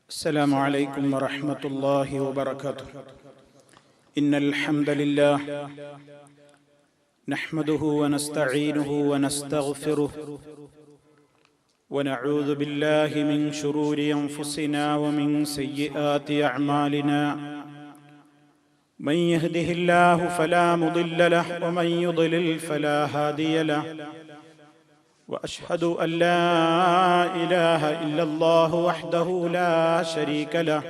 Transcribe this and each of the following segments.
السلام عليكم ورحمة الله وبركاته. إن الحمد لله نحمده ونستعينه ونستغفره ونعوذ بالله من شرور أنفسنا ومن سيئات أعمالنا. من يهده الله فلا مضل له ومن يضلل فلا هادي له. وأشهد أن لا إله إلا الله وحده لا شريك له.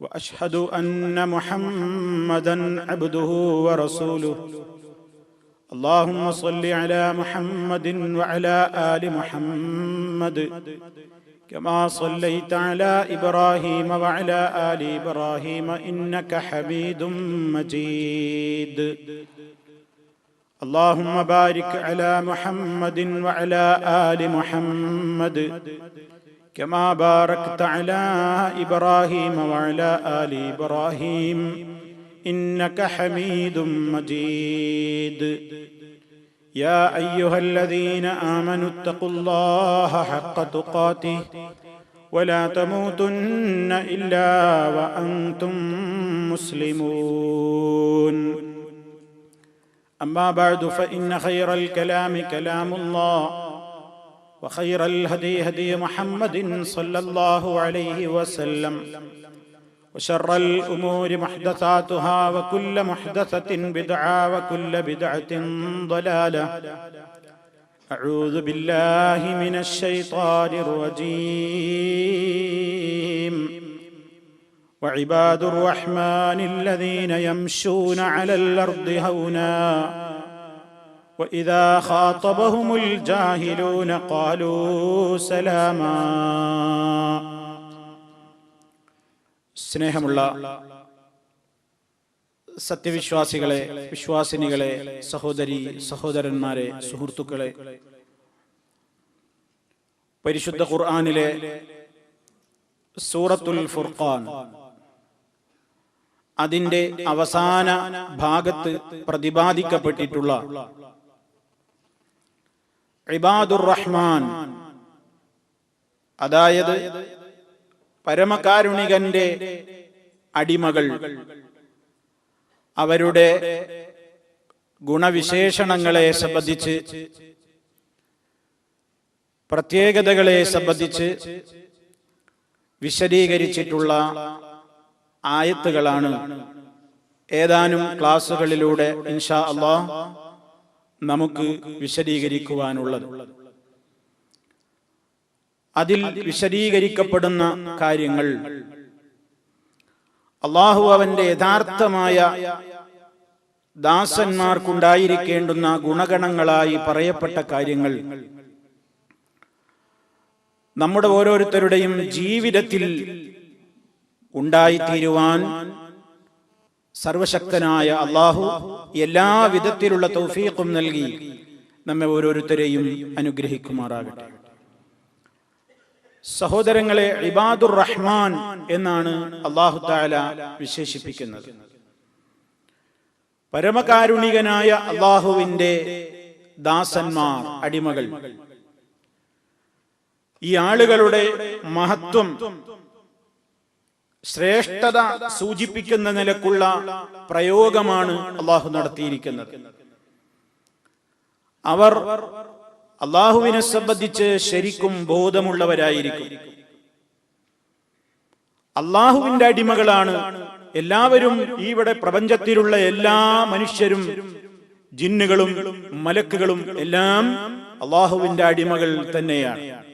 وأشهد أن محمدًا عبده ورسوله. اللهم صل على محمد وعلى آل محمد كما صليت على إبراهيم وعلى آل إبراهيم إنك حميد مجيد. اللهم بارك على محمد وعلى آل محمد كما باركت على إبراهيم وعلى آل إبراهيم إنك حميد مجيد. يا أيها الذين آمنوا اتقوا الله حق تقاته ولا تموتن إلا وأنتم مسلمون. أما بعد فإن خير الكلام كلام الله وخير الهدي هدي محمد صلى الله عليه وسلم وشر الأمور محدثاتها وكل محدثة بدعة وكل بدعة ضلالة. أعوذ بالله من الشيطان الرجيم. وعباد الرحمن الذين يمشون على الأرض هونا وإذا خاطبهم الجاهلون قالوا سلاما. സ്നേഹമുള്ള സത്യവിശ്വാസികളെ, വിശ്വാസിനികളെ, സഹോദരി സഹോദരന്മാരെ, സുഹൃത്തുക്കളെ, പരിശുദ്ധ ഖുർആനിലെ സൂറത്തുൽ ഫുർഖാൻ അതിന്റെ അവസാന ഭാഗത്ത് പ്രതിപാദിക്കപ്പെട്ടിട്ടുള്ള ഇബാദുർ റഹ്മാൻ, അതായത് പരമകാരുണികന്റെ അടിമകൾ, അവരുടെ ഗുണവിശേഷണങ്ങളെ സംബന്ധിച്ച്, പ്രത്യേകതകളെ സംബന്ധിച്ച് വിശദീകരിച്ചിട്ടുള്ള ആയത്തുകളാണ് ഏതാനും ക്ലാസുകളിലൂടെ ഇൻഷാ അല്ലാഹ് നമുക്ക് വിശദീകരിക്കുവാനുള്ളത്. അതിൽ വിശദീകരിക്കപ്പെടുന്ന കാര്യങ്ങൾ അല്ലാഹു അവന്റെ യഥാർത്ഥമായ ദാസന്മാർക്കുണ്ടായിരിക്കേണ്ടുന്ന ഗുണഗണങ്ങളായി പറയപ്പെട്ട കാര്യങ്ങൾ നമ്മുടെ ഓരോരുത്തരുടെയും ജീവിതത്തിൽ ഉണ്ടായിത്തീരുവാൻ സർവശക്തനായ അല്ലാഹു എല്ലാ വിധത്തിലുള്ള തൗഫീഖും നൽകി നമ്മെ ഓരോരുത്തരെയും അനുഗ്രഹിക്കുമാറാകട്ടെ. സഹോദരങ്ങളെ, ഇബാദുർ റഹ്മാൻ എന്നാണ് അല്ലാഹു തആല വിശേഷിപ്പിക്കുന്നത്. പരമകാരുണികനായ അല്ലാഹുവിന്റെ ദാസന്മാർ, അടിമകൾ. ഈ ആളുകളുടെ മഹത്വം, ശ്രേഷ്ഠത സൂചിപ്പിക്കുന്ന നിലക്കുള്ള പ്രയോഗമാണ് അല്ലാഹു നടത്തിയിരിക്കുന്നത്. അവർ അല്ലാഹുവിനെ സംബന്ധിച്ച് ശരിക്കും ബോധമുള്ളവരായിരിക്കും. അല്ലാഹുവിന്റെ അടിമകളാണ് എല്ലാവരും. ഇവിടെ പ്രപഞ്ചത്തിലുള്ള എല്ലാ മനുഷ്യരും, ജിന്നുകളും മലക്കുകളും എല്ലാം അല്ലാഹുവിന്റെ അടിമകൾ തന്നെയാണ്.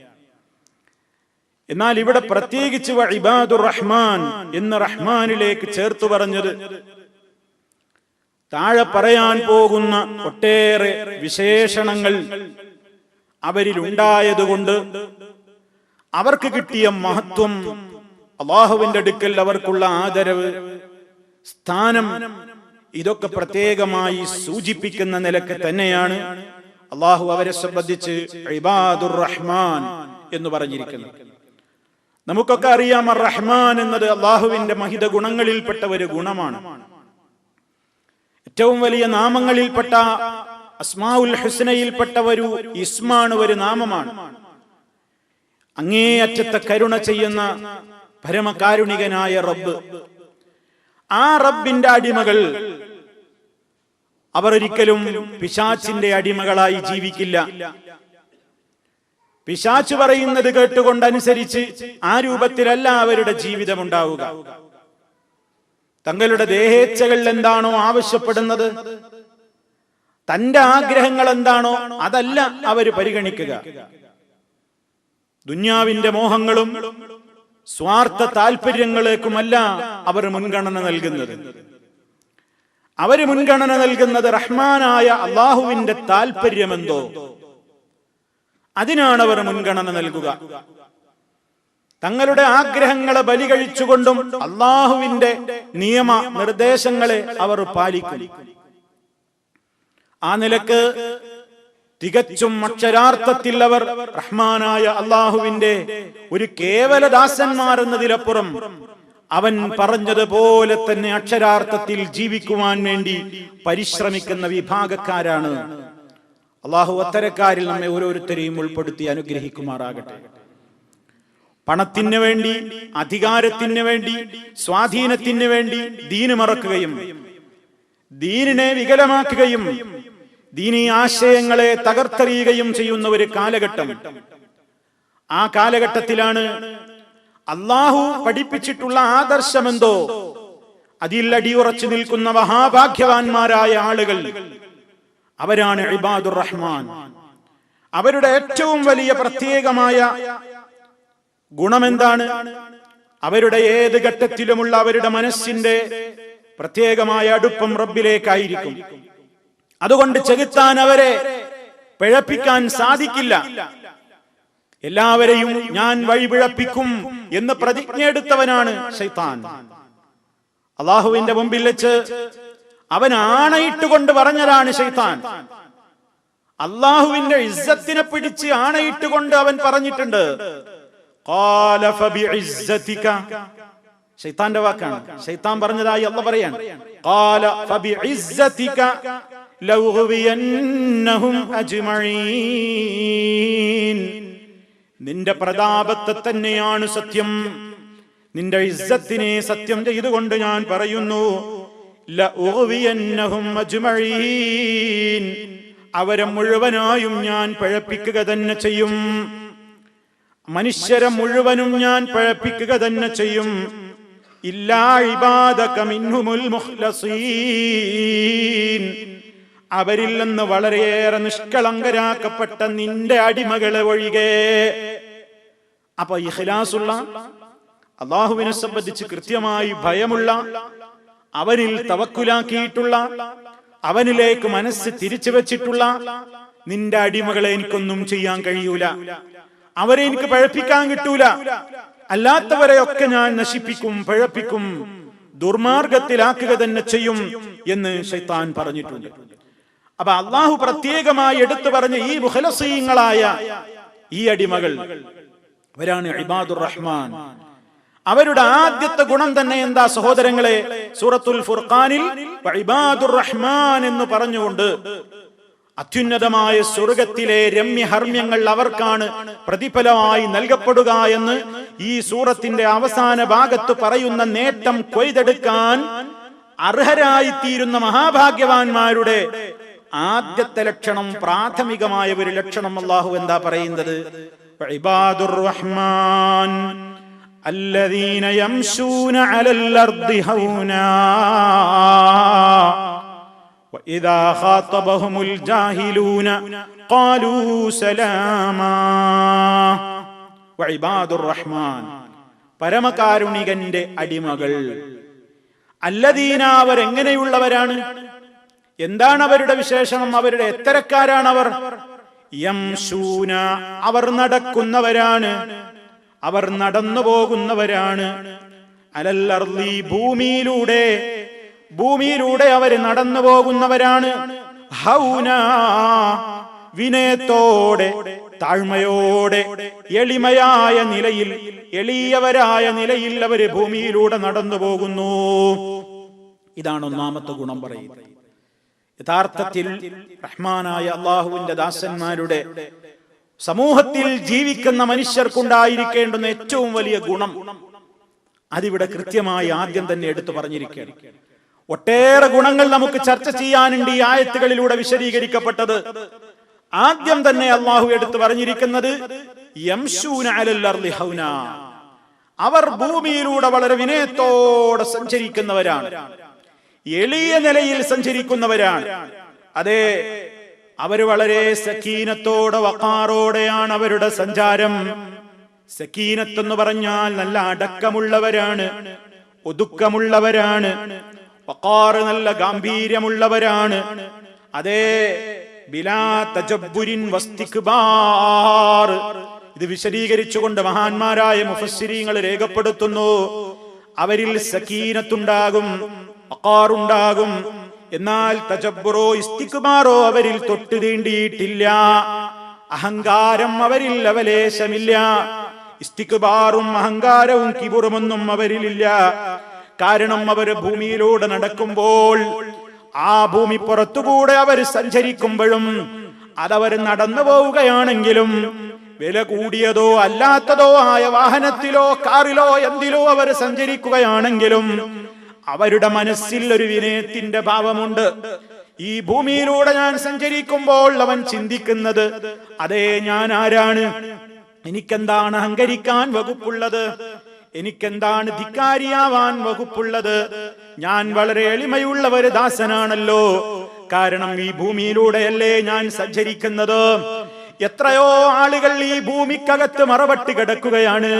എന്നാൽ ഇവിടെ പ്രത്യേകിച്ച് ഇബാദുർ റഹ്മാൻ എന്ന് റഹ്മാനിലേക്ക് ചേർത്തു പറഞ്ഞത് താഴെ പറയാൻ പോകുന്ന ഒട്ടേറെ വിശേഷണങ്ങൾ അവരിൽ ഉണ്ടായതുകൊണ്ട് അവർക്ക് കിട്ടിയ മഹത്വം, അല്ലാഹുവിന്റെ അടുക്കൽ അവർക്കുള്ള ആദരവ്, സ്ഥാനം, ഇതൊക്കെ പ്രത്യേകമായി സൂചിപ്പിക്കുന്ന നിലക്ക് തന്നെയാണ് അല്ലാഹു അവരെ സംബന്ധിച്ച് ഇബാദുർ റഹ്മാൻ എന്ന് പറഞ്ഞിരിക്കുന്നത്. നമുക്കൊക്കെ അറിയാം, റഹ്മാൻ എന്നത് അല്ലാഹുവിന്റെ മഹിത ഗുണങ്ങളിൽപ്പെട്ട ഒരു ഗുണമാണ്. ഏറ്റവും വലിയ നാമങ്ങളിൽപ്പെട്ട അസ്മാഉൽ ഹുസ്നയിൽപ്പെട്ട ഒരു ഇസ്മാണ്, ഒരു നാമമാണ്. അങ്ങേയറ്റത്തെ കരുണ ചെയ്യുന്ന പരമകാരുണികനായ റബ്ബ്. ആ റബ്ബിന്റെ അടിമകൾ അവർ ഒരിക്കലും പിശാചിന്റെ അടിമകളായി ജീവിക്കില്ല. പിശാച് പറയുന്നത് കേട്ടുകൊണ്ട് അനുസരിച്ച് ആ രൂപത്തിലല്ല അവരുടെ ജീവിതം ഉണ്ടാവുക. തങ്ങളുടെ ദേഹേച്ഛകൾ എന്താണോ ആവശ്യപ്പെടുന്നത്, തന്റെ ആഗ്രഹങ്ങൾ എന്താണോ അതല്ല അവർ പരിഗണിക്കുക. ദുന്യാവിന്റെ മോഹങ്ങളും സ്വാർത്ഥ താല്പര്യങ്ങളേക്കുമല്ല അവർ മുൻഗണന നൽകുന്നത്. അവര് മുൻഗണന നൽകുന്നത് റഹ്മാനായ അള്ളാഹുവിന്റെ താല്പര്യമെന്തോ അതിനാണ് അവർ മുൻഗണന നൽകുക. തങ്ങളുടെ ആഗ്രഹങ്ങളെ ബലി കഴിച്ചുകൊണ്ടും അള്ളാഹുവിന്റെ നിയമ നിർദ്ദേശങ്ങളെ അവർ പാലിക്കും. ആ നിലക്ക് തികച്ചും അക്ഷരാർത്ഥത്തിൽ അവർ റഹ്മാനായ അള്ളാഹുവിന്റെ ഒരു കേവല ദാസന്മാരെന്നതിലപ്പുറം അവൻ പറഞ്ഞതുപോലെ തന്നെ അക്ഷരാർത്ഥത്തിൽ ജീവിക്കുവാൻ വേണ്ടി പരിശ്രമിക്കുന്ന വിഭാഗക്കാരാണ്. അള്ളാഹു അത്തരക്കാരിൽ നമ്മെ ഓരോരുത്തരെയും ഉൾപ്പെടുത്തി അനുഗ്രഹിക്കുമാറാകട്ടെ. പണത്തിന് വേണ്ടി, അധികാരത്തിന് വേണ്ടി, സ്വാധീനത്തിന് വേണ്ടി ദീന് മറക്കുകയും ദീനിനെ വികലമാക്കുകയും ദീനീ ആശയങ്ങളെ തകർത്തെറിയുകയും ചെയ്യുന്ന ഒരു കാലഘട്ടം. ആ കാലഘട്ടത്തിലാണ് അള്ളാഹു പഠിപ്പിച്ചിട്ടുള്ള ആദർശമെന്തോ അതിൽ അടിയുറച്ചു നിൽക്കുന്ന മഹാഭാഗ്യവാന്മാരായ ആളുകൾ അവരാണ് ഇബാദുർ റഹ്മാൻ. അവരുടെ ഏറ്റവും വലിയ പ്രത്യേകമായ ഗുണമെന്താണ്? അവരുടെ ഏത് ഘട്ടത്തിലുമുള്ള അവരുടെ മനസ്സിന്റെ പ്രത്യേകമായ അടുപ്പം റബ്ബിലേക്കായിരിക്കും. അതുകൊണ്ട് ചെകുത്താൻ അവരെ പിഴപ്പിക്കാൻ സാധിക്കില്ല. എല്ലാവരെയും ഞാൻ വഴിപിഴപ്പിക്കും എന്ന് പ്രതിജ്ഞയെടുത്തവനാണ് ശൈത്താൻ. അള്ളാഹുവിന്റെ മുമ്പിൽ വെച്ച് അവൻ ആണയിട്ടുകൊണ്ട് പറഞ്ഞതാണ് ശൈത്താൻ. അള്ളാഹുവിന്റെ ഇസ്സത്തിനെ പിടിച്ച് ആണയിട്ടുകൊണ്ട് അവൻ പറഞ്ഞിട്ടുണ്ട്. ഖാല ഫബിഇസ്സതിക, ശൈത്താന്റെ വാക്കാണ്. ശൈത്താൻ പറഞ്ഞതായി അല്ലാഹു പറയാണ്. ഖാല ഫബിഇസ്സതിക ലൗഗവിയന്നഹും അജ്മഈൻ, നിന്റെ പ്രതാപത്തെ തന്നെയാണ് സത്യം, നിന്റെ ഇസ്സത്തിനെ സത്യം ചെയ്തുകൊണ്ട് ഞാൻ പറയുന്നു, ലഉഗ്വിയന്നഹും അജ്മഈൻ, അവരെ മുഴുവനായും ഞാൻ പഴപ്പിക്കുക തന്നെ ചെയ്യും. മനുഷ്യരെ മുഴുവനും ഞാൻ പഴപ്പിക്കുക തന്നെ ചെയ്യും. ഇല്ലാ ഇബാദക മിൻഹുൽ മുഖ്ലസീൻ, അവരിൽ നിന്ന് വളരെയേറെ നിഷ്കളങ്കരാക്കപ്പെട്ട നിന്റെ അടിമകളെ ഒഴികെ. അപ്പൊ ഇഖ്ലാസുള്ള, അള്ളാഹുവിനെ സംബന്ധിച്ച് കൃത്യമായി ഭയമുള്ള, അവനിൽ തവക്കുലാക്കിയിട്ടുള്ള, അവനിലേക്ക് മനസ്സ് തിരിച്ചു വെച്ചിട്ടുള്ള നിന്റെ അടിമകളെ എനിക്കൊന്നും ചെയ്യാൻ കഴിയൂല, അവരെ എനിക്ക് പഴപ്പിക്കാൻ കിട്ടൂല. അല്ലാത്തവരെയൊക്കെ ഞാൻ നശിപ്പിക്കും, പഴപ്പിക്കും, ദുർമാർഗത്തിലാക്കുക തന്നെ ചെയ്യും എന്ന് ശൈത്താൻ പറഞ്ഞിട്ടുണ്ട്. അപ്പൊ അള്ളാഹു പ്രത്യേകമായി എടുത്തു പറഞ്ഞ ഈ മുഖലസീങ്ങളായ ഈ അടിമകൾ അവരാണ് ഇബാദുർ റഹ്മാൻ. അവരുടെ ആദ്യത്തെ ഗുണം തന്നെ എന്താ സഹോദരങ്ങളെ? സൂറത്തുൽ ഫുർഖാനിൽ ഇബാദുർ റഹ്മാൻ എന്ന് പറഞ്ഞുകൊണ്ട് അത്യുന്നതമായ സ്വർഗത്തിലെ രമ്യഹർമ്മ്യങ്ങൾ അവർക്കാണ് പ്രതിഫലമായി നൽകപ്പെടുക എന്ന് ഈ സൂറത്തിന്റെ അവസാന ഭാഗത്ത് പറയുന്ന നേട്ടം കൊയ്തെടുക്കാൻ അർഹരായിത്തീരുന്ന മഹാഭാഗ്യവാന്മാരുടെ ആദ്യത്തെ ലക്ഷണം, പ്രാഥമികമായ ഒരു ലക്ഷണം അല്ലാഹു എന്താ പറയുന്നത്? ഇബാദുർ റഹ്മാൻ الذين يمشون على الأرض هونا وإذا خاطبهم الجاهلون قالوا سلاما وعباد الرحمن, പരമകാരുണികന്റെ അടിമകൾ. അല്ലദീന, അവർ എങ്ങനെയുള്ളവരാണ്? എന്താണ് അവരുടെ വിശേഷണം? അവരുടെ എത്തരക്കാരാണ് അവർ? യംശൂന, അവർ നടക്കുന്നവരാണ്, അവർ നടന്നു പോകുന്നവരാണ്. അലൽ അർളി, ഭൂമിയിലൂടെ അവർ നടന്നു പോകുന്നവരാണ്. ഹൗന, വിനയത്തോടെ, താഴ്മയോടെ, എളിമയായ നിലയിൽ, എളിയവരായ നിലയിൽ അവര് ഭൂമിയിലൂടെ നടന്നു പോകുന്നു. ഇതാണ് ഒന്നാമത്തെ ഗുണം പറയുന്നത്. യഥാർത്ഥത്തിൽ റഹ്മാനായ അള്ളാഹുവിന്റെ ദാസന്മാരുടെ സമൂഹത്തിൽ ജീവിക്കുന്ന മനുഷ്യർക്കുണ്ടായിരിക്കേണ്ടുന്ന ഏറ്റവും വലിയ ഗുണം അതിവിടെ കൃത്യമായി ആദ്യം തന്നെ എടുത്തു പറഞ്ഞിരിക്കുകയാണ്. ഒട്ടേറെ ഗുണങ്ങൾ നമുക്ക് ചർച്ച ചെയ്യാനുണ്ട് ഈ ആയത്തുകളിലൂടെ വിശദീകരിക്കപ്പെട്ടത്. ആദ്യം തന്നെ അള്ളാഹു എടുത്തു പറഞ്ഞിരിക്കുന്നത് യംശൂന അലൽ അർളി ഹൗന, അവർ ഭൂമിയിലൂടെ വളരെ വിനയത്തോടെ സഞ്ചരിക്കുന്നവരാണ്, എളിയ നിലയിൽ സഞ്ചരിക്കുന്നവരാണ്. അതെ, അവര് വളരെ സക്കീനത്തോടെ വഖാറോടെയാണ് അവരുടെ സഞ്ചാരം. സക്കീനത്ത് എന്ന് പറഞ്ഞാൽ നല്ല അടക്കമുള്ളവരാണ്, ഒതുക്കമുള്ളവരാണ്. വഖാർ നല്ല ഗാംഭീര്യമുള്ളവരാണ്. അതേ, ബിലാ തജബ്ബുരിൻ വസ്തിക്ബാർ. ഇത് വിശദീകരിച്ചുകൊണ്ട് മഹാന്മാരായ മുഫസ്സിരീങ്ങൾ രേഖപ്പെടുത്തുന്നു, അവരിൽ സക്കീനത്തുണ്ടാകും, വഖാറുണ്ടാകും. എന്നാൽ തജബ്ബുറോ ഇസ്തിക്ബാറോ അവരിൽ തൊട്ട് തീണ്ടിയിട്ടില്ല. അഹങ്കാരം അവരിൽ ലവലേശമില്ല. ഇസ്തിക്ബാറും അഹങ്കാരവും കിബുറുമൊന്നും അവരിലില്ല. കാരണം അവർ ഭൂമിയിലൂടെ നടക്കുമ്പോൾ, ആ ഭൂമി പുറത്തുകൂടെ അവർ സഞ്ചരിക്കുമ്പോഴും, അതവർ നടന്നു പോവുകയാണെങ്കിലും വില കൂടിയതോ അല്ലാത്തതോ ആയ വാഹനത്തിലോ കാറിലോ എന്തിലോ അവർ സഞ്ചരിക്കുകയാണെങ്കിലും അവരുടെ മനസ്സിൽ ഒരു വിനയത്തിന്റെ ഭാവമുണ്ട്. ഈ ഭൂമിയിലൂടെ ഞാൻ സഞ്ചരിക്കുമ്പോൾ അവൻ ചിന്തിക്കുന്നത്, അതേ, ഞാൻ ആരാണ്, എനിക്കെന്താണ് അഹങ്കരിക്കാൻ വകുപ്പുള്ളത്, എനിക്കെന്താണ് ധിക്കാരിയാവാൻ വകുപ്പുള്ളത്, ഞാൻ വളരെ എളിമയുള്ള ഒരു ദാസനാണല്ലോ. കാരണം ഈ ഭൂമിയിലൂടെയല്ലേ ഞാൻ സഞ്ചരിക്കുന്നത്. എത്രയോ ആളുകൾ ഈ ഭൂമിക്കകത്ത് മറവട്ട് കിടക്കുകയാണ്.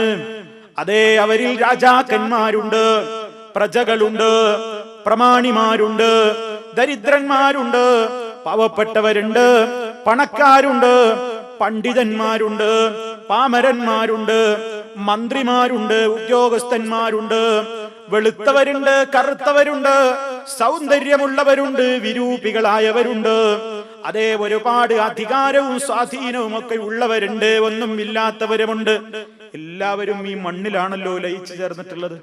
അതേ, അവരിൽ രാജാക്കന്മാരുണ്ട്, പ്രജകളുണ്ട്, പ്രമാണിമാരുണ്ട്, ദരിദ്രന്മാരുണ്ട്, പാവപ്പെട്ടവരുണ്ട്, പണക്കാരുണ്ട്, പണ്ഡിതന്മാരുണ്ട്, പാമരന്മാരുണ്ട്, മന്ത്രിമാരുണ്ട്, ഉദ്യോഗസ്ഥന്മാരുണ്ട്, വെളുത്തവരുണ്ട്, കറുത്തവരുണ്ട്, സൗന്ദര്യമുള്ളവരുണ്ട്, വിരൂപികളായവരുണ്ട്. അതേ, ഒരുപാട് അധികാരവും സ്വാധീനവും ഒക്കെ ഉള്ളവരുണ്ട്, ഒന്നും ഇല്ലാത്തവരുമുണ്ട്. എല്ലാവരും ഈ മണ്ണിലാണല്ലോ ലയിച്ചു ചേർന്നിട്ടുള്ളത്.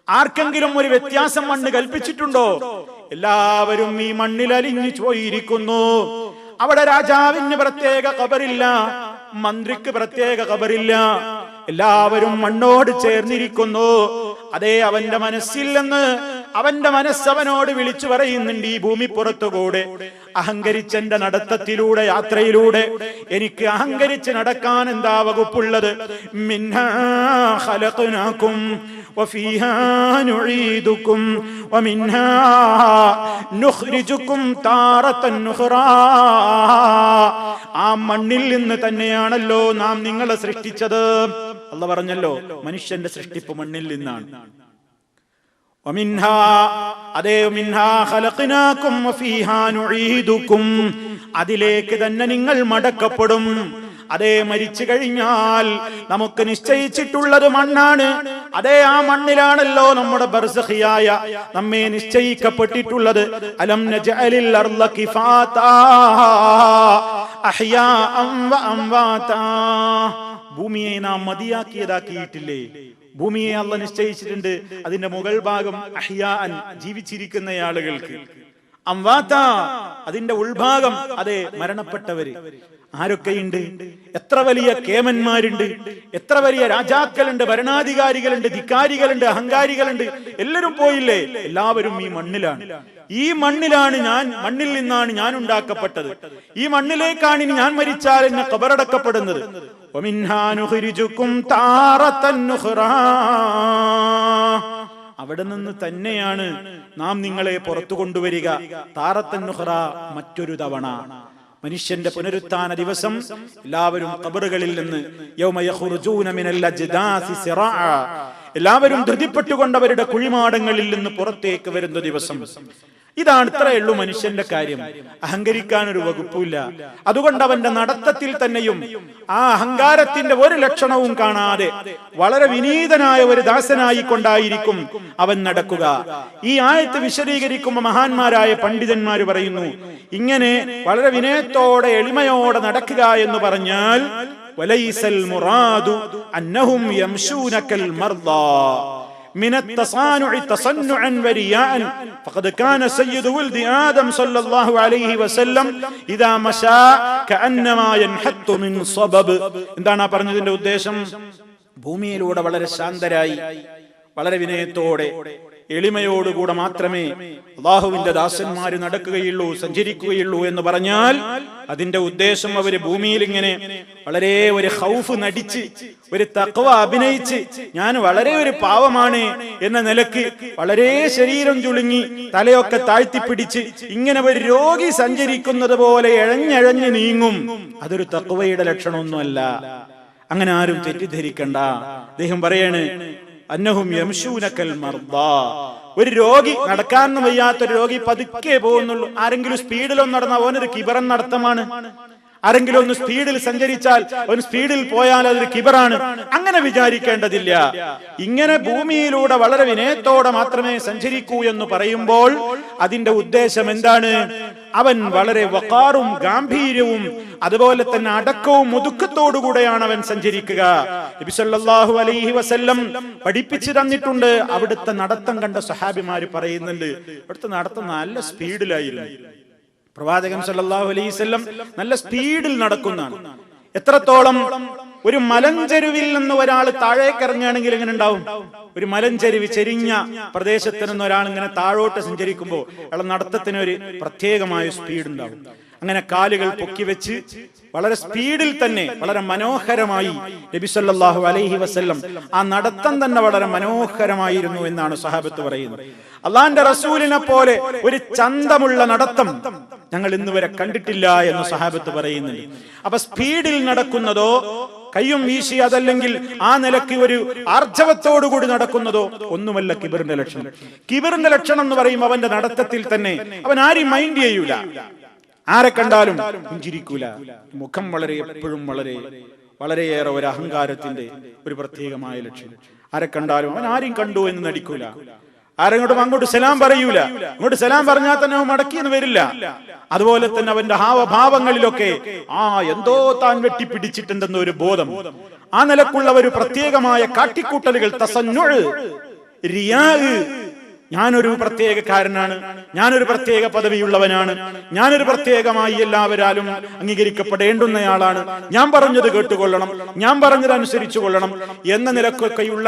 ആർക്കെങ്കിലും ഒരു വ്യത്യാസം മണ്ണ് കൽപ്പിച്ചിട്ടുണ്ടോ? എല്ലാവരും ഈ മണ്ണിൽ അലിഞ്ഞു പോയിരിക്കുന്നു. അവിടെ രാജാവിന് പ്രത്യേക ഖബറില്ല, മന്ത്രിക്ക് പ്രത്യേക ഖബറില്ല. എല്ലാവരും മണ്ണോട് ചേർന്നിരിക്കുന്നു. അതേ, അവന്റെ മനസ്സിൽ നിന്ന് അവന്റെ മനസ്സവനോട് വിളിച്ചു പറയുന്നുണ്ട്, ഈ ഭൂമി പുറത്തുകൂടെ അഹങ്കരിച്ചെന്റെ നടത്തത്തിലൂടെ, യാത്രയിലൂടെ എനിക്ക് അഹങ്കരിച്ച് നടക്കാൻ എന്താ വകുപ്പുള്ളത്? മിൻഹാ ഖലഖനാകും വഫീഹാ നുഈദുകും വമിൻഹാ നുഖ്രിജുകും താറതൻ ഉഖ്റാ. ആ മണ്ണിൽ നിന്ന് തന്നെയാണല്ലോ നാം നിങ്ങളെ സൃഷ്ടിച്ചത്. അല്ലാഹു പറഞ്ഞല്ലോ, മനുഷ്യന്റെ സൃഷ്ടിപ്പ് മണ്ണിൽ നിന്നാണ്. അതിലേക്ക് തന്നെ നിങ്ങൾ മടക്കപ്പെടും. അതേ, മരിച്ചു കഴിഞ്ഞാൽ നമുക്ക് നിശ്ചയിച്ചിട്ടുള്ളത് മണ്ണാണ്. അതേ, ആ മണ്ണിലാണല്ലോ നമ്മുടെ ബർസഖിയായ നമ്മെ നിശ്ചയിക്കപ്പെട്ടിട്ടുള്ളത്. അലം നജഅലിൽ അർള കിഫാതാ അഹ്യാഅൻ വ അംവാതാ. ഭൂമിയെ നാം മതിയാക്കിയതാക്കിയിട്ടില്ലേ? ഭൂമിയെ അല്ലാഹ് നിശ്ചയിച്ചിട്ടുണ്ട്, അതിന്റെ മുകൾ ഭാഗം അഹ്യാഅൻ, ജീവിച്ചിരിക്കുന്ന ആളുകൾക്ക്, അംവാതാ, അതിന്റെ ഉൾഭാഗം അതെ മരണപ്പെട്ടവര്. ആരൊക്കെയുണ്ട്? എത്ര വലിയ കേമന്മാരുണ്ട്, എത്ര വലിയ രാജാക്കളുണ്ട്, ഭരണാധികാരികളുണ്ട്, ധിക്കാരികളുണ്ട്, അഹങ്കാരികളുണ്ട്. എല്ലാവരും പോയില്ലേ? എല്ലാവരും ഈ മണ്ണിലാണ്. ഈ മണ്ണിലാണ് ഞാൻ, മണ്ണിൽ നിന്നാണ് ഞാൻ ഉണ്ടാക്കപ്പെട്ടത്. ഈ മണ്ണിലേക്കാണ് ഇനി ഞാൻ മരിച്ചാൽ എന്നെ ഖബറടക്കപ്പെടുന്നത്. അവിടെ നിന്ന് തന്നെയാണ് നാം നിങ്ങളെ പുറത്തു കൊണ്ടുവരിക. താറത്തൻ നുഖ്റ, മറ്റൊരു തവണ. മനുഷ്യന്റെ പുനരുത്ഥാന ദിവസം എല്ലാവരും ഖബറുകളിൽ നിന്ന് യൗമ യഖ്റുജൂന മിനൽ അജ്ദാസി സിറാഅ, എല്ലാവരും ധൃതിപ്പെട്ടുകൊണ്ട് അവരുടെ കുഴിമാടങ്ങളിൽ നിന്ന് പുറത്തേക്ക് വരുന്ന ദിവസം. ഇതാണ്, ഇത്രയേ ഉള്ളൂ മനുഷ്യന്റെ കാര്യം. അഹങ്കരിക്കാൻ ഒരു വകുപ്പില്ല. അതുകൊണ്ട് അവന്റെ നടത്തത്തിൽ തന്നെയും ആ അഹങ്കാരത്തിന്റെ ഒരു ലക്ഷണവും കാണാതെ വളരെ വിനീതനായ ഒരു ദാസനായി കൊണ്ടായിരിക്കും അവൻ നടക്കുക. ഈ ആയത്ത് വിശദീകരിക്കുമ്പോൾ മഹാന്മാരായ പണ്ഡിതന്മാർ പറയുന്നു, ഇങ്ങനെ വളരെ വിനയത്തോടെ എളിമയോടെ നടക്കുക എന്ന് പറഞ്ഞാൽ വലൈസൽ മുറാദു അന്നഹും യംശൂന കൽ മർദാ من التصانع تصنعا ورياء فقد كان سيد ولد آدم صلى الله عليه وسلم إذا مشى كأنما ينحط من صبب. എന്താണ് ആ പറഞ്ഞതിന്റെ ഉദ്ദേശം? ഭൂമിയിലൂടെ വളരെ ശാന്തരായി, വളരെ വിനയത്തോടെ, എളിമയോടുകൂടെ മാത്രമേ അല്ലാഹുവിന്റെ ദാസന്മാര് നടക്കുകയുള്ളൂ, സഞ്ചരിക്കുകയുള്ളൂ എന്ന് പറഞ്ഞാൽ അതിന്റെ ഉദ്ദേശം അവര് ഭൂമിയിൽ ഇങ്ങനെ വളരെ ഒരു ഖൗഫ് നടിച്ച്, ഒരു തഖ്വ അഭിനയിച്ച്, ഞാൻ വളരെ ഒരു പാവമാണ് എന്ന നിലക്ക് വളരെ ശരീരം ചുളുങ്ങി തലയൊക്കെ താഴ്ത്തിപ്പിടിച്ച് ഇങ്ങനെ ഒരു രോഗി സഞ്ചരിക്കുന്നത് പോലെ എഴഞ്ഞഴഞ്ഞ് നീങ്ങും. അതൊരു തഖ്വയുടെ ലക്ഷണമൊന്നുമല്ല. അങ്ങനെ ആരും തെറ്റിദ്ധരിക്കണ്ട. അദ്ദേഹം പറയാണ്, അന്നഹും യംശൂന കൽ മർദാ. ഒരു രോഗി, നടക്കാൻ വയ്യാത്തൊരു രോഗി പതുക്കെ പോകുന്നുള്ളൂ. ആരെങ്കിലും സ്പീഡിലൊന്നും നടന്നാൽ അവനൊരു കിബറൻ നടത്തമാണ്. ആരെങ്കിലും ഒന്ന് സ്പീഡിൽ സഞ്ചരിച്ചാൽ, അവൻ സ്പീഡിൽ പോയാൽ അതൊരു കിബറാണ്. അങ്ങനെ വിചാരിക്കേണ്ടതില്ല. ഇങ്ങനെ ഭൂമിയിലൂടെ വളരെ വിനയത്തോടെ മാത്രമേ സഞ്ചരിക്കൂ എന്ന് പറയുമ്പോൾ അതിന്റെ ഉദ്ദേശം എന്താണ്? അവൻ വളരെ വഖാറും ഗാംഭീര്യവും അതുപോലെ തന്നെ അടക്കവും ഒതുക്കത്തോടുകൂടെയാണ് അവൻ സഞ്ചരിക്കുക. നബി സല്ലല്ലാഹു അലൈഹി വസല്ലം പഠിപ്പിച്ചു തന്നിട്ടുണ്ട്. അവിടുത്തെ നടത്തം കണ്ട സഹാബിമാര് പറയുന്നുണ്ട്, അവിടുത്തെ നടത്തം നല്ല സ്പീഡിലായിരുന്നു. പ്രവാചകൻ സല്ലല്ലാഹു അലൈഹി വസല്ലം നല്ല സ്പീഡിൽ നടക്കുന്നതാണ്. എത്രത്തോളം? ഒരു മലഞ്ചെരുവിൽ നിന്ന് ഒരാൾ താഴേക്ക് ഇറങ്ങുകയാണെങ്കിൽ എങ്ങനെ ഉണ്ടാവും? ഒരു മലഞ്ചെരുവ്, ചെരിഞ്ഞ പ്രദേശത്ത് നിന്ന് ഒരാൾ ഇങ്ങനെ താഴോട്ട് സഞ്ചരിക്കുമ്പോൾ അയാളെ നടത്തത്തിന് ഒരു പ്രത്യേകമായ സ്പീഡ് ഉണ്ടാവും. അങ്ങനെ കാലുകൾ പൊക്കി വെച്ച് വളരെ സ്പീഡിൽ തന്നെ വളരെ മനോഹരമായി നബി സല്ലല്ലാഹു അലൈഹി വസല്ലം ആ നടത്തം തന്നെ വളരെ മനോഹരമായിരുന്നു എന്നാണ് സഹാബത്ത് പറയുന്നത്. അള്ളാന്റെ റസൂലിനെ പോലെ ഒരു ചന്തമുള്ള നടത്തം ഞങ്ങൾ ഇന്ന് വരെ കണ്ടിട്ടില്ല എന്ന് സഹാബത്ത് പറയുന്നുണ്ട്. അപ്പൊ സ്പീഡിൽ നടക്കുന്നതോ, കയ്യും വീശി അതല്ലെങ്കിൽ ആ നിലയ്ക്ക് ഒരു ആർജവത്തോടുകൂടി നടക്കുന്നതോ ഒന്നുമല്ല കിബറിന്റെ ലക്ഷണം. കിബറിന്റെ ലക്ഷണം എന്ന് പറയുമ്പോൾ അവന്റെ നടത്തത്തിൽ തന്നെ അവൻ ആരെയും മൈൻഡ് ചെയ്യൂല, ആരെ കണ്ടാലും പുഞ്ചിരിക്കൂല. മുഖം വളരെ എപ്പോഴും വളരെയേറെ ഒരു അഹങ്കാരത്തിന്റെ ഒരു പ്രത്യേകമായ ലക്ഷ്യം. ആരെ കണ്ടാലും അവൻ ആരെയും കണ്ടു എന്ന് നടിക്കൂല. ആരെങ്ങോട്ടും അങ്ങോട്ട് സലാം പറയൂല. അങ്ങോട്ട് സലാം പറഞ്ഞാൽ തന്നെ അവൻ മടക്കിയെന്ന് വരില്ല. അതുപോലെ തന്നെ അവന്റെ ഹാവഭാവങ്ങളിലൊക്കെ എന്തോ താൻ വെട്ടിപ്പിടിച്ചിട്ടുണ്ടെന്ന ഒരു ബോധം, ആ നിലക്കുള്ള ഒരു പ്രത്യേകമായ കാട്ടിക്കൂട്ടലുകൾ, തസന്നുഅ്, റിയാഅ്, ഞാനൊരു പ്രത്യേകക്കാരനാണ്, ഞാനൊരു പ്രത്യേക പദവിയുള്ളവനാണ്, ഞാനൊരു പ്രത്യേകമായി എല്ലാവരാലും അംഗീകരിക്കപ്പെടേണ്ടുന്നയാളാണ്, ഞാൻ പറഞ്ഞത് കേട്ടുകൊള്ളണം, ഞാൻ പറഞ്ഞത് അനുസരിച്ചു കൊള്ളണം എന്ന നിലക്കൊക്കെയുള്ള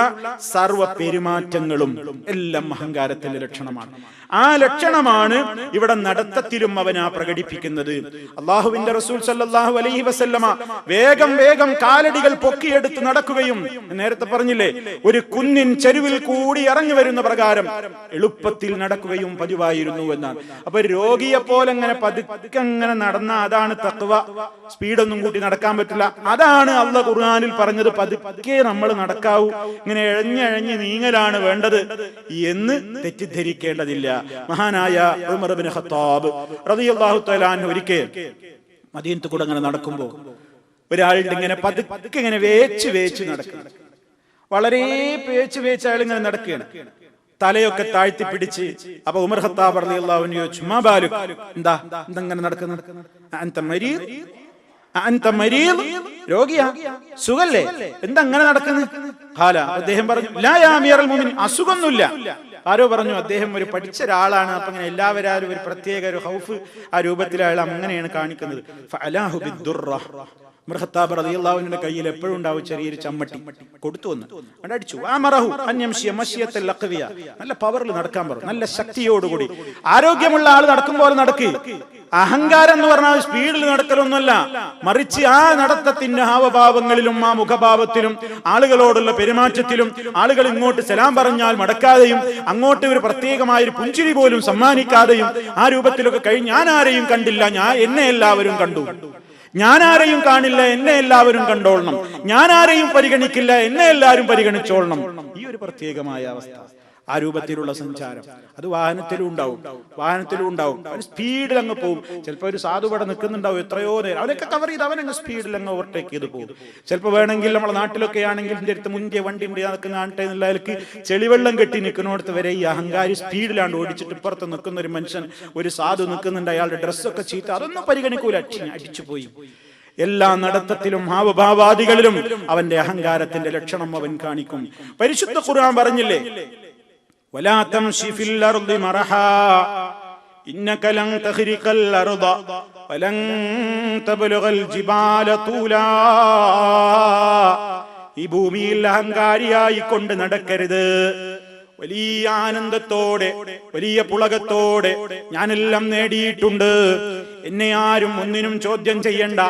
സർവ്വ പെരുമാറ്റങ്ങളും എല്ലാം അഹങ്കാരത്തിന്റെ ലക്ഷണമാണ്. ആ ലക്ഷണമാണ് ഇവിടെ നടത്തത്തിലും അവനാ പ്രകടിപ്പിക്കുന്നത്. അള്ളാഹുവിന്റെ റസൂൽ സല്ലല്ലാഹു അലൈഹി വസല്ലമ വേഗം വേഗം കാലടികൾ പൊക്കിയെടുത്ത് നടക്കുകയും, നേരത്തെ പറഞ്ഞില്ലേ, ഒരു കുന്നിൻ ചെരുവിൽ കൂടി ഇറങ്ങി വരുന്ന പ്രകാരം എളുപ്പത്തിൽ നടക്കുകയും പതിവായിരുന്നു എന്നാണ്. അപ്പൊ രോഗിയെ പോലെ അങ്ങനെ പതുക്കെ അങ്ങനെ നടന്ന അതാണ് തഖ്വ. സ്പീഡൊന്നും കൂട്ടി നടക്കാൻ പറ്റില്ല. അതാണ് അല്ലാഹു ഖുർആനിൽ പറഞ്ഞത്, പതുക്കെ നമ്മൾ നടക്കാവൂ, ഇങ്ങനെ എഴഞ്ഞഴഞ്ഞ് നീങ്ങലാണ് വേണ്ടത് എന്ന് തെറ്റിദ്ധരിക്കേണ്ടതില്ല. മഹാനായ ഉമർ ഇബ്നു ഖത്താബ് റളിയല്ലാഹു തആല അൻഹു ഒരിക്കൽ മദീനത്ത് കൂടെ അങ്ങനെ നടക്കുമ്പോൾ ഒരാളുടെ ഇങ്ങനെ പതുക്കെ ഇങ്ങനെ വേച്ച് നടക്കുകയാണ്. വളരെ വേച്ച് അയാൾ ഇങ്ങനെ നടക്കുകയാണ്, തലയൊക്കെ താഴ്ത്തി പിടിച്ച്. അപ്പൊ ഉമർ ഖത്താബ് റളിയല്ലാഹു അൻഹു ചോദിച്ചു, മാ ബാലുക്, എന്താ ഇങ്ങനെ നടക്കുന്നത്? അൻത മരീദ്, രോഗിയാ, സുഖല്ലേ, എന്താ അങ്ങനെ നടക്കുന്നത്? ഖാല, അദ്ദേഹം പറഞ്ഞു, ലാ യാ അമീറൽ മുഅ്മിനീൻ, അസുഖമൊന്നുമില്ല. ആരോ പറഞ്ഞു അദ്ദേഹം ഒരു പഠിച്ച ഒരാളാണ്, അപ്പൊ അങ്ങനെ എല്ലാവരും ഒരു പ്രത്യേക ഒരു ഖൗഫ് ആ രൂപത്തിൽ അയാൾ അങ്ങനെയാണ് കാണിക്കുന്നത്. ഫഅലാഹു ബിദ്ദുറ, ഉമർ ഖത്താബ് റളിയല്ലാഹു അൻഹുവിന്റെ കയ്യിൽ എപ്പോഴും ഉണ്ടാവും ചെറിയൊരു ചമ്മട്ടി, കൊടുത്തു വന്ന് അടിച്ചു. അമറഹു അൻ യംശിയ മശിയത്തൽ ലഖവിയ, നല്ല പവറിൽ നടക്കാൻ പറഞ്ഞു, നല്ല ശക്തിയോടുകൂടി. ആരോഗ്യമുള്ള ആൾ നടക്കും പോലെ നടക്ക്. അഹങ്കാരം എന്ന് പറഞ്ഞാൽ സ്പീഡിൽ നടക്കലൊന്നുമല്ല, മറിച്ച് ആ നടത്തത്തിന്റെ ഹാവഭാവങ്ങളിലും ആ മുഖഭാവത്തിലും ആളുകളോടുള്ള പെരുമാറ്റത്തിലും, ആളുകൾ ഇങ്ങോട്ട് സലാം പറഞ്ഞാൽ മടക്കാതെയും അങ്ങോട്ട് ഒരു പ്രത്യേകമായ ഒരു പുഞ്ചിരി പോലും സമ്മാനിക്കാതെയും ആ രൂപത്തിലൊക്കെ ഞാൻ ആരെയും കണ്ടില്ല, എന്നെ എല്ലാവരും കണ്ടു, ഞാൻ ആരെയും കാണില്ല, എന്നെ എല്ലാവരും കണ്ടോളണം, ഞാൻ ആരെയും പരിഗണിക്കില്ല, എന്നെ എല്ലാവരും പരിഗണിച്ചോളണം. ഈ ഒരു പ്രത്യേകമായ അവസ്ഥ, ആ രൂപത്തിലുള്ള സഞ്ചാരം അത് വാഹനത്തിലും ഉണ്ടാവും. അവൻ സ്പീഡിൽ അങ്ങ് പോകും. ചിലപ്പോൾ ഒരു സാധു ഇവിടെ നിൽക്കുന്നുണ്ടാവും എത്രയോ നേരം, അവനൊക്കെ കവർ ചെയ്ത് അവനങ്ങ് സ്പീഡിൽ അങ്ങ് ഓവർടേക്ക് ചെയ്ത് പോകും. ചിലപ്പോൾ വേണമെങ്കിൽ നമ്മളെ നാട്ടിലൊക്കെ ആണെങ്കിൽ എൻ്റെ അടുത്ത് മുന്തിയ വണ്ടി ഉണ്ട് അതൊക്കെ കാണട്ടെ എന്നുള്ളവർക്ക് ചെളിവെള്ളം കെട്ടി നിൽക്കുന്നിടത്ത് വരെ ഈ അഹങ്കാരി സ്പീഡിലാണ്ട് ഓടിച്ചിട്ട് ഇപ്പുറത്ത് നിൽക്കുന്ന ഒരു മനുഷ്യൻ, ഒരു സാധു നിൽക്കുന്നുണ്ട്, അയാളുടെ ഡ്രസ്സൊക്കെ ചീത്ത, അതൊന്നും പരിഗണിക്കൂല, അടിച്ചു പോയി. എല്ലാ നടത്തത്തിലും ഹാവഭാവാദികളിലും അവന്റെ അഹങ്കാരത്തിന്റെ ലക്ഷണം അവൻ കാണിക്കും. പരിശുദ്ധ ഖുർആൻ പറഞ്ഞില്ലേ, വലാ തംശി ഫിൽ അർദി മറഹാ ഇന്നക ലൻ തഖ്രിഖൽ അർദ വലൻ തബ്ലുഗൽ ജിബാല തൂലാ. ഈ ഭൂമിയിൽ അഹങ്കാരിയായി കൊണ്ട് നടക്കരുത്. വലിയ ആനന്ദത്തോടെ, വലിയ പുളകത്തോടെ ഞാനെല്ലാം നേടിയിട്ടുണ്ട്, എന്നെ ആരും ഒന്നിനും ചോദ്യം ചെയ്യണ്ട,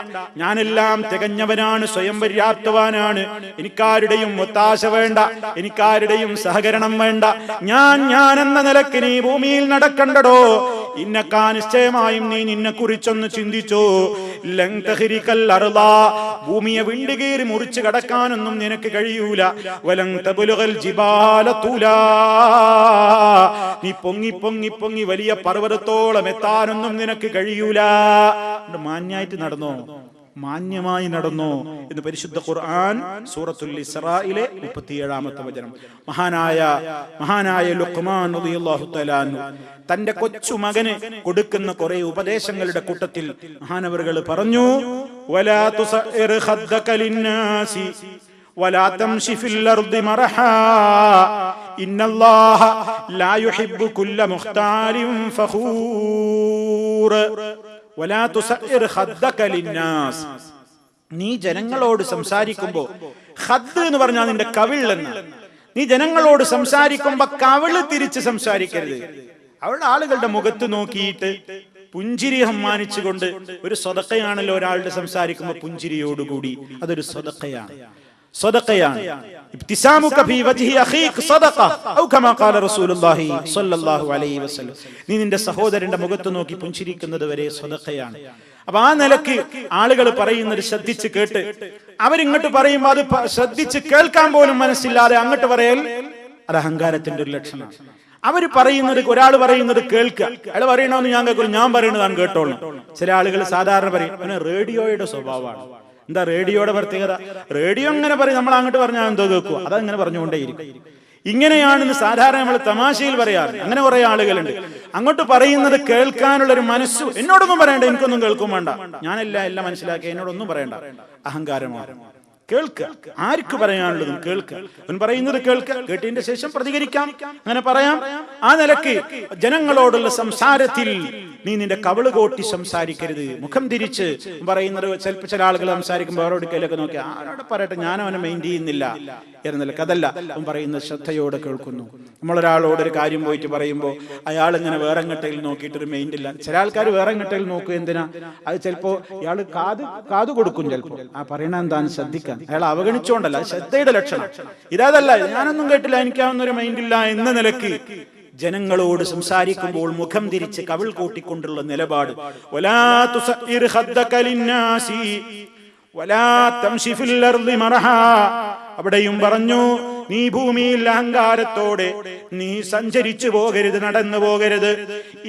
ഞാനെല്ലാം തികഞ്ഞവനാണ്, സ്വയം പര്യാപ്തവാനാണ്, എനിക്കാരുടെയും ഒത്താശ വേണ്ട, എനിക്കാരുടെയും സഹകരണം വേണ്ട, ഞാൻ എന്ന നിലക്ക് നീ ഭൂമിയിൽ നടക്കണ്ടടോ. ഇന്നക്കാ നിശ്ചയമായും നീ നിന്നെ കുറിച്ചൊന്ന് ചിന്തിച്ചോ. ലൻ തഖ്രിഖൽ അർള, ഭൂമിയെ വിണ്ടുകീറി മുറിച്ച് കടക്കാനൊന്നും നിനക്ക് കഴിയൂല. വലൻ തബ്ലുഗൽ ജിബാല തൂലാ, നീ പൊങ്ങി പൊങ്ങി പൊങ്ങി വലിയ പർവ്വതത്തോളം എത്താനൊന്നും നിനക്ക് കഴിയൂല. മാന്യായിട്ട് നടന്നോ, മാന്യമായി നടന്നോ എന്ന് പരിശുദ്ധ ഖുർആൻ സൂറത്തുൽ ഇസ്രായിലെ 37-ാമത്തെ വചനം. മഹാനായ ലുഖ്മാൻ റളിയല്ലാഹു തആല അൻഹു തന്റെ കൊച്ചു മകന് കൊടുക്കുന്ന കുറെ ഉപദേശങ്ങളുടെ കൂട്ടത്തിൽ മഹാനവറുകൾ പറഞ്ഞു, വലാ തുസഇർ ഖദ്ദക ലിന്നാസി വലാ തംശി ഫിൽ അർദി മറഹാ ഇന്നല്ലാഹ ലാ യുഹിബ്ബു കുല്ല മുഖ്താലിൻ ഫഖൂർ. വലാ തുസഇർ ഖദ്ദക ലിന്നാസ്, നീ ജനങ്ങളോട് സംസാരിക്കുമ്പോ, ഖദ്ദ് എന്ന് പറഞ്ഞാൽ നിന്റെ കവിൾ എന്നാണ്. നീ ജനങ്ങളോട് സംസാരിക്കുമ്പോ കവിള് തിരിച്ച് സംസാരിക്കരുത്. അവളുടെ ആളുകളുടെ മുഖത്ത് നോക്കിയിട്ട് പുഞ്ചിരി സമ്മാനിച്ചുകൊണ്ട്, ഒരു സ്വതക്കയാണല്ലോ ഒരാളുടെ സംസാരിക്കുമ്പോൾ പുഞ്ചിരിയോടുകൂടി, അതൊരു സ്വതക്കയാണ്. ഇബ്തിസാമുക ഫീ വജ്ഹി അഖീക സദഖ ഔ കമാ ഖാല റസൂലുള്ളാഹി സ്വല്ലല്ലാഹു അലൈഹി വസല്ലം, നീ നിന്റെ സഹോദരന്റെ മുഖത്ത് നോക്കി പുഞ്ചിരിക്കുന്നത് വരെ സ്വതക്കയാണ്. അപ്പൊ ആ നിലക്ക് ആളുകൾ പറയുന്നത് ശ്രദ്ധിച്ച് കേട്ട്, അവരിങ്ങോട്ട് പറയുമ്പോൾ അത് ശ്രദ്ധിച്ച് കേൾക്കാൻ പോലും മനസ്സില്ലാതെ അങ്ങോട്ട് പറയൽ അത് അഹങ്കാരത്തിന്റെ ഒരു ലക്ഷണമാണ്. അവര് പറയുന്നത്, ഒരാൾ പറയുന്നത് കേൾക്കുക, അയാൾ പറയണമെന്ന് ഞാൻ കേൾക്കുള്ളൂ, ഞാൻ പറയുന്നത് ഞാൻ കേട്ടോളൂ. ചില ആളുകൾ സാധാരണ പറയും അവന് റേഡിയോയുടെ സ്വഭാവമാണ്. എന്താ റേഡിയോയുടെ പ്രത്യേകത? റേഡിയോ അങ്ങനെ പറയും, നമ്മൾ അങ്ങോട്ട് പറഞ്ഞാൽ എന്തോ കേൾക്കുക, അതങ്ങനെ പറഞ്ഞുകൊണ്ടേയിരിക്കും. ഇങ്ങനെയാണെന്ന് സാധാരണ നമ്മൾ തമാശയിൽ പറയാറ്. അങ്ങനെ കുറെ ആളുകളുണ്ട്. അങ്ങോട്ട് പറയുന്നത് കേൾക്കാനുള്ള ഒരു മനസ്സ്, എന്നോടൊന്നും പറയണ്ട, എനിക്കൊന്നും കേൾക്കും വേണ്ട, ഞാനെല്ലാം മനസ്സിലാക്കി, എന്നോടൊന്നും പറയണ്ട. അഹങ്കാരമാണ്. കേൾക്കുക, ആർക്ക് പറയാനുള്ളതും കേൾക്കുക. അവൻ പറയുന്നത് കേൾക്കുക, കേട്ടതിന്റെ ശേഷം പ്രതികരിക്കാം, അങ്ങനെ പറയാം. ആ നിലക്ക് ജനങ്ങളോടുള്ള സംസാരത്തിൽ നീ നിന്റെ കവിള് കോട്ടി സംസാരിക്കരുത്, മുഖം തിരിച്ച്. പറയുന്നത് ചില ആളുകൾ സംസാരിക്കുമ്പോൾ അവരോട് കയ്യിലൊക്കെ നോക്കി ആരോട് പറയട്ടെ, ഞാനും അവനെ മെയിൻ ചെയ്യുന്നില്ല എന്ന നിലക്ക്. അതല്ല, അവൻ പറയുന്നത് ശ്രദ്ധയോടെ കേൾക്കുന്നു. നമ്മളൊരാളോട് ഒരു കാര്യം പോയിട്ട് പറയുമ്പോൾ അയാൾ ഇങ്ങനെ വേറെ എങ്ങോട്ടേലും നോക്കിയിട്ടൊരു മെയിൻ ഇല്ല. ചില ആൾക്കാർ വേറെ എങ്ങോട്ടേലും നോക്കുക, എന്തിനാ? അത് ചിലപ്പോ ഇയാൾ കാത് കൊടുക്കും, ചിലപ്പോ ആ പറയണ എന്താന്ന് ശ്രദ്ധിക്കാൻ. അയാൾ അവഗണിച്ചുകൊണ്ടല്ല, ശ്രദ്ധയുടെ ലക്ഷണം. ഇതല്ല, ഞാനൊന്നും കേട്ടില്ല, എനിക്കാവുന്നൊരു മൈൻഡ് ഇല്ല എന്ന നിലക്ക് ജനങ്ങളോട് സംസാരിക്കുമ്പോൾ മുഖം തിരിച്ച് കവിൾ കൂട്ടിക്കൊണ്ടുള്ള നിലപാട്. വലാ തുസഇർ ഖദ്ദക ലിന്നാസി വലാ തംശി ഫിൽ അർദി മറഹാ, അവിടെയും പറഞ്ഞു, നീ ഭൂമിയിൽ അഹങ്കാരത്തോടെ നീ സഞ്ചരിച്ചു പോകരുത്, നടന്നു പോകരുത്.